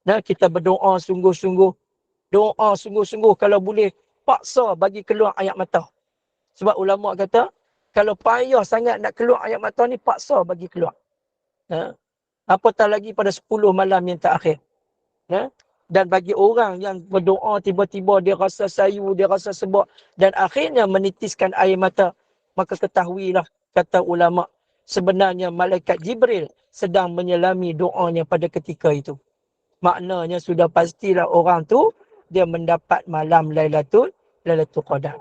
Speaker 1: Kita berdoa sungguh-sungguh. Doa sungguh-sungguh kalau boleh paksa bagi keluar ayat mata. Sebab ulama kata Kalau payah sangat nak keluar air mata ni, paksa bagi keluar. Apatah lagi pada 10 malam yang terakhir. Dan bagi orang yang berdoa tiba-tiba dia rasa sayu, dia rasa sebab dan akhirnya menitiskan air mata, maka ketahuilah, kata ulama, sebenarnya malaikat Jibril sedang menyelami doanya pada ketika itu. Maknanya sudah pastilah orang tu dia mendapat malam Lailatul Qadar.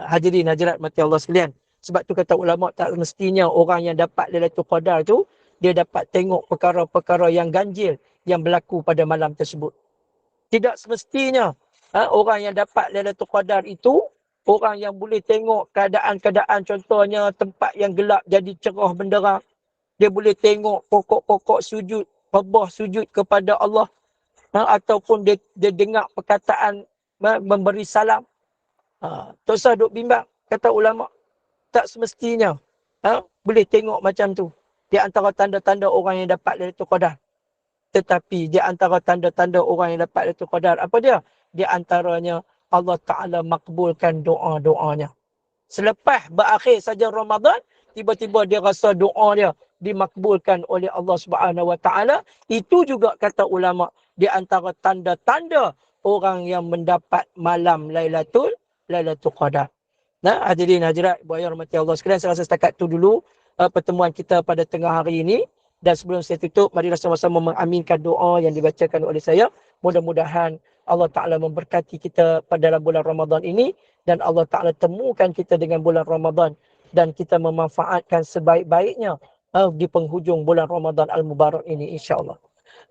Speaker 1: Hadirin hadirat mati Allah sekalian. Sebab tu kata ulama, tak mestinya orang yang dapat Lailatul Qadar tu dia dapat tengok perkara-perkara yang ganjil yang berlaku pada malam tersebut. Tidak semestinya orang yang dapat Lailatul Qadar itu orang yang boleh tengok keadaan-keadaan, contohnya tempat yang gelap jadi cerah benderang. Dia boleh tengok pokok-pokok sujud, rebah sujud kepada Allah, ataupun dia dengar perkataan memberi salam. Tak usah duk bimbang, kata ulama. Tak semestinya boleh tengok macam tu. Di antara tanda-tanda orang yang dapat Lailatul Qadar. Tetapi di antara tanda-tanda orang yang dapat Lailatul Qadar, apa dia? Di antaranya Allah Ta'ala makbulkan doa-doanya. Selepas berakhir saja Ramadan, tiba-tiba dia rasa doa dia dimakbulkan oleh Allah Subhanahu Wa Ta'ala. Itu juga kata ulama, di antara tanda-tanda orang yang mendapat malam Lailatul Qadar. Hadirin hadirat buaya rahmati Allah sekalian, saya rasa setakat tu dulu pertemuan kita pada tengah hari ini. Dan sebelum saya tutup, marilah sama-sama mengaminkan doa yang dibacakan oleh saya. Mudah-mudahan Allah Ta'ala memberkati kita pada dalam bulan Ramadan ini, dan Allah Ta'ala temukan kita dengan bulan Ramadan, dan kita memanfaatkan sebaik-baiknya di penghujung bulan Ramadan Al-Mubarak ini, insyaAllah.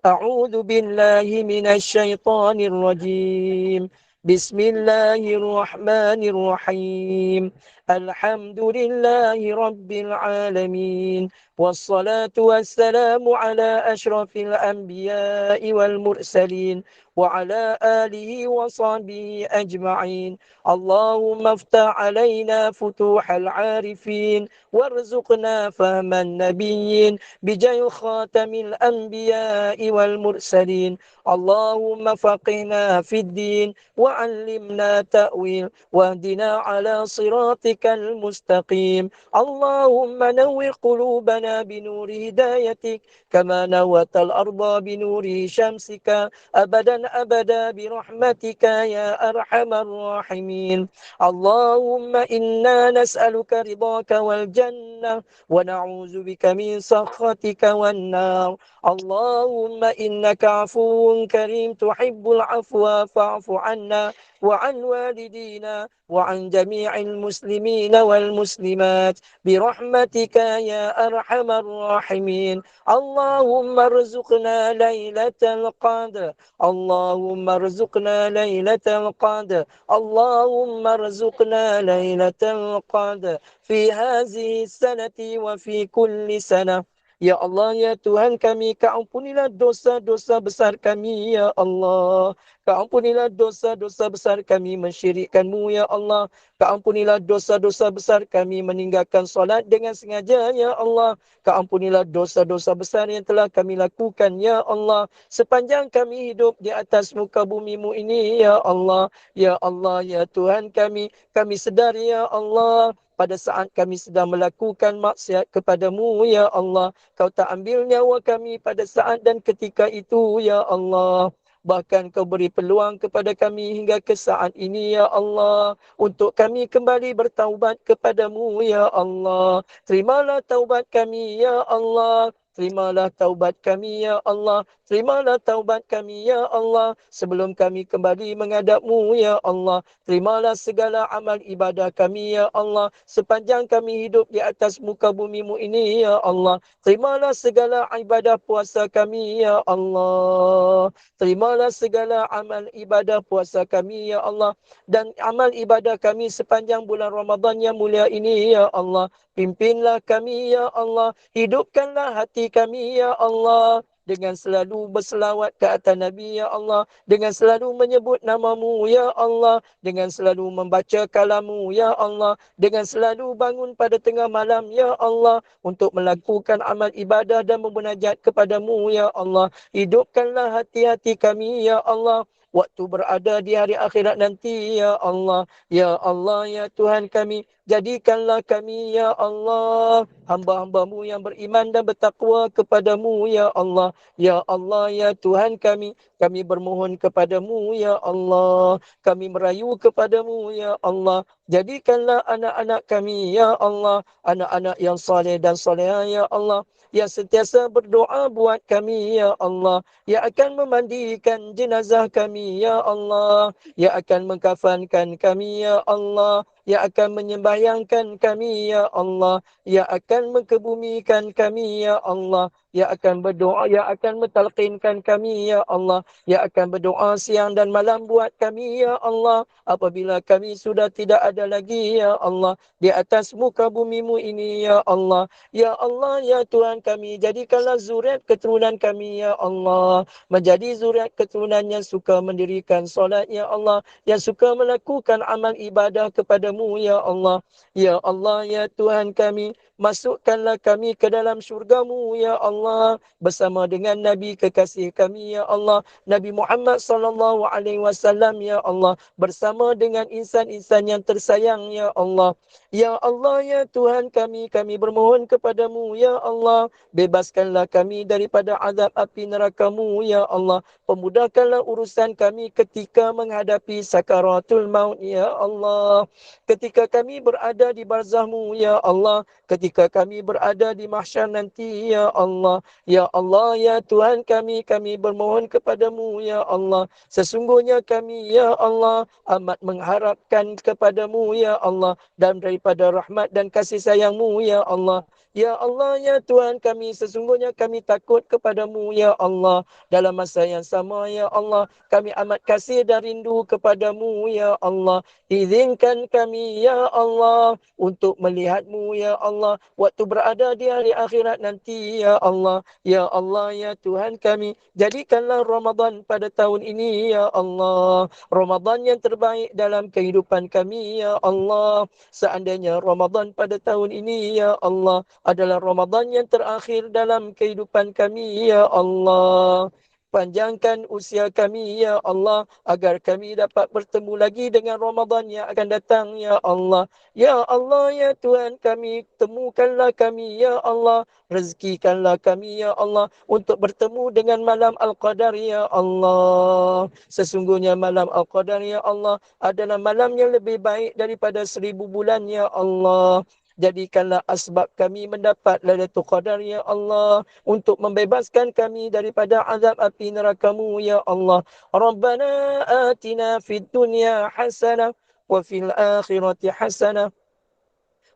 Speaker 1: A'udzu billahi minasyaitonir rajim. Bismillahirrahmanirrahim. Alhamdulillahi rabbil alamin. Wassalatu wassalamu ala asyrafil anbiya'i wal mursalin wa ala alihi wa sahbihi ajma'in. Allahumma aftah alaina futuhal arifin warzuqna fahman nabiyyin bijai khatamil anbiya'i wal mursalin. Allahumma faqihna fid din وعلمنا تأويل واهدنا على صراطك المستقيم. اللهم نور قلوبنا بنور هدايتك كما نورت الأرض بنور شمسك أبدا أبدا برحمتك يا أرحم الراحمين. اللهم إنا نسألك رضاك والجنة ونعوذ بك من سخطك والنار. اللهم إنك عفو كريم تحب العفو فاعف عنا وعن والدينا وعن جميع المسلمين والمسلمات برحمتك يا أرحم الراحمين. اللهم ارزقنا ليلة القدر. اللهم ارزقنا ليلة القدر. اللهم ارزقنا ليلة القدر في هذه السنة وفي كل سنة. Ya Allah, ya Tuhan kami, Kau ampunilah dosa-dosa besar kami, ya Allah. Kau ampunilah dosa-dosa besar kami mensyirikkan-Mu, ya Allah. Kau ampunilah dosa-dosa besar kami meninggalkan solat dengan sengaja, ya Allah. Kau ampunilah dosa-dosa besar yang telah kami lakukan, ya Allah. Sepanjang kami hidup di atas muka bumi-Mu ini, ya Allah. Ya Allah, ya Tuhan kami sedar, ya Allah, pada saat kami sedang melakukan maksiat kepadamu, ya Allah. Kau tak ambil nyawa kami pada saat dan ketika itu, ya Allah. Bahkan Kau beri peluang kepada kami hingga ke saat ini, ya Allah, untuk kami kembali bertaubat kepadamu, ya Allah. Terimalah taubat kami, ya Allah. Terimalah taubat kami, ya Allah. Terimalah taubat kami, ya Allah. Sebelum kami kembali menghadap-Mu, ya Allah. Terimalah segala amal ibadah kami, ya Allah. Sepanjang kami hidup di atas muka bumi-Mu ini, ya Allah. Terimalah segala ibadah puasa kami, ya Allah. Terimalah segala amal ibadah puasa kami, ya Allah. Dan amal ibadah kami sepanjang bulan Ramadan yang mulia ini, ya Allah. Pimpinlah kami, ya Allah. Hidupkanlah hati kami, ya Allah. Dengan selalu berselawat ke atas Nabi, ya Allah. Dengan selalu menyebut nama-Mu, ya Allah. Dengan selalu membaca kalam-Mu, ya Allah. Dengan selalu bangun pada tengah malam, ya Allah. Untuk melakukan amal ibadah dan memunajat kepada-Mu, ya Allah. Hidupkanlah hati-hati kami, ya Allah. Waktu berada di hari akhirat nanti, ya Allah. Ya Allah, ya Tuhan kami, Jadikanlah kami ya Allah hamba-hambamu yang beriman dan bertakwa kepadamu ya Allah. Ya Allah ya Tuhan kami bermohon kepadamu ya Allah. Kami merayu kepadamu ya Allah. Jadikanlah anak-anak kami ya Allah, anak-anak yang soleh dan soleha ya Allah, yang sentiasa berdoa buat kami ya Allah, yang akan memandikan jenazah kami ya Allah, yang akan mengkafankan kami ya Allah, yang akan menyembahyangkan kami ya Allah, yang akan mengkebumikan kami ya Allah, yang akan berdoa, yang akan mentalqinkan kami ya Allah, yang akan berdoa siang dan malam buat kami ya Allah, apabila kami sudah tidak ada lagi ya Allah di atas muka bumimu ini ya Allah. Ya Allah ya Tuhan kami, jadikanlah zuriat keturunan kami ya Allah menjadi zuriat keturunan yang suka mendirikan solat ya Allah, yang suka melakukan amal ibadah kepadamu ya Allah. Ya Allah ya Tuhan kami, masukkanlah kami ke dalam syurgamu ya Allah bersama dengan Nabi kekasih kami ya Allah, Nabi Muhammad sallallahu alaihi wasallam ya Allah, bersama dengan insan-insan yang tersayang ya Allah. Ya Allah ya Tuhan kami bermohon kepadamu ya Allah, bebaskanlah kami daripada azab api neraka-Mu ya Allah. Pemudahkanlah urusan kami ketika menghadapi sakaratul maut ya Allah. Ketika kami berada di barzah-Mu ya Allah, ketika kami berada di mahsyar nanti ya Allah. Ya Allah ya Tuhan kami bermohon kepadamu ya Allah. Sesungguhnya kami ya Allah amat mengharapkan kepadamu ya Allah, dan daripada rahmat dan kasih sayang-Mu ya Allah. Ya Allah ya Tuhan kami, sesungguhnya kami takut kepadamu ya Allah. Dalam masa yang sama ya Allah, kami amat kasih dan rindu kepadamu ya Allah. Izinkan kami ya Allah untuk melihatmu ya Allah waktu berada di hari akhirat nanti ya Allah. Ya Allah ya Tuhan kami, jadikanlah Ramadan pada tahun ini ya Allah Ramadan yang terbaik dalam kehidupan kami ya Allah. Seandainya Ramadan pada tahun ini ya Allah adalah Ramadan yang terakhir dalam kehidupan kami ya Allah, panjangkan usia kami ya Allah, agar kami dapat bertemu lagi dengan Ramadan yang akan datang ya Allah. Ya Allah ya Tuhan kami, temukanlah kami ya Allah, rezekikanlah kami ya Allah untuk bertemu dengan malam Al-Qadar ya Allah. Sesungguhnya malam Al-Qadar ya Allah adalah malam yang lebih baik daripada 1000 bulan ya Allah. Jadikanlah asbab kami mendapat Lailatul Qadar ya Allah, untuk membebaskan kami daripada azab api neraka-Mu ya Allah. Rabbana atina fid dunya hasanah wa fil akhirati hasanah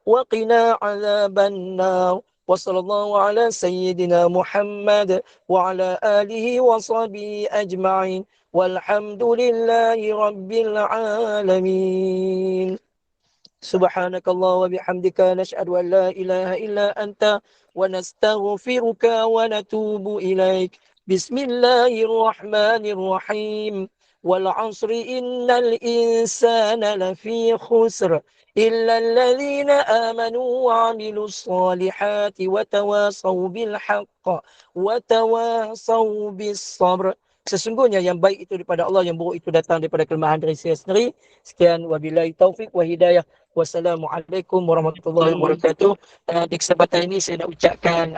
Speaker 1: wa qina azaban nar. Wa sallallahu ala sayyidina Muhammad wa ala alihi wa sahbihi ajma'in. Walhamdulillahi rabbil alamin. سبحانك الله وبحمدك نشهد أن لا إله إلا أنت ونستغفرك ونتوب إليك. بسم الله الرحمن الرحيم. والعصر إن الإنسان لفي خسر إلا الذين آمنوا وعملوا الصالحات وتواصوا بالحق وتواصوا بالصبر. Sesungguhnya yang baik itu daripada Allah, yang buruk itu datang daripada kelemahan diri saya sendiri. Sekian, wabillahi taufik wa hidayah. Wassalamualaikum warahmatullahi wabarakatuh. Di kesempatan ini saya nak ucapkan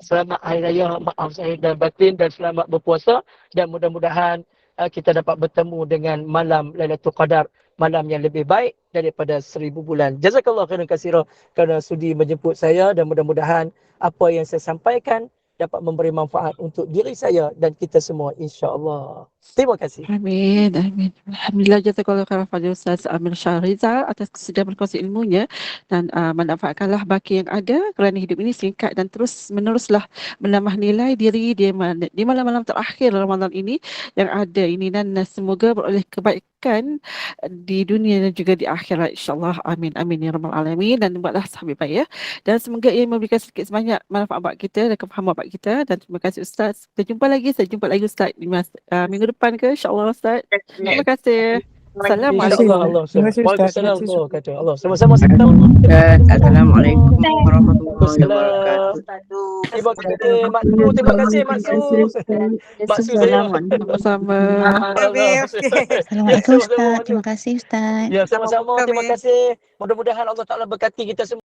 Speaker 1: selamat Hari Raya, maaf zahir dan batin, dan selamat berpuasa, dan mudah-mudahan kita dapat bertemu dengan malam Lailatul Qadar, malam yang lebih baik daripada 1000 bulan. Jazakallah khairan katsira kerana sudi menjemput saya, dan mudah-mudahan apa yang saya sampaikan dapat memberi manfaat untuk diri saya dan kita semua, insya-Allah. Terima kasih.
Speaker 2: Amin, amin. Alhamdulillah, jazakallah khairan pada Ustaz Amir Syahrizal atas kesediaan berkongsi ilmunya, dan manfaatkanlah baki yang ada, kerana hidup ini singkat dan terus meneruslah menambah nilai diri di malam-malam terakhir Ramadan ini yang ada ini, dan semoga beroleh kebaikan di dunia dan juga di akhirat, insya-Allah. Amin, amin ya rabbal alamin. Dan buatlah sahabat baik ya, dan semoga ia memberikan sedikit sebanyak manfaat buat kita dan kefahaman buat kita. Dan terima kasih Ustaz. Kita jumpa lagi, saya jumpa lagi Ustaz di minggu depan ke, insya-Allah Ustaz. Terima kasih. Assalamualaikum.
Speaker 1: InsyaAllah Allah.
Speaker 3: Terima kasih, Ustaz.
Speaker 1: Waalaikumsalam
Speaker 3: Terima kasih,
Speaker 1: warahmatullahi wabarakatuh. Allah sama-sama.
Speaker 4: Assalamualaikum warahmatullahi
Speaker 1: Waalaikumsalam.
Speaker 4: wabarakatuh.
Speaker 1: Terima kasih Mak Su. Terima kasih Mak Su. Mak Su saya.
Speaker 2: Sama-sama.
Speaker 1: Allah.
Speaker 5: Assalamualaikum Ustaz. Terima kasih Ustaz.
Speaker 1: Ya, sama-sama.
Speaker 4: Sama-sama,
Speaker 1: Terima
Speaker 4: Beb.
Speaker 1: kasih. Mudah-mudahan Allah Ta'ala berkati kita semua.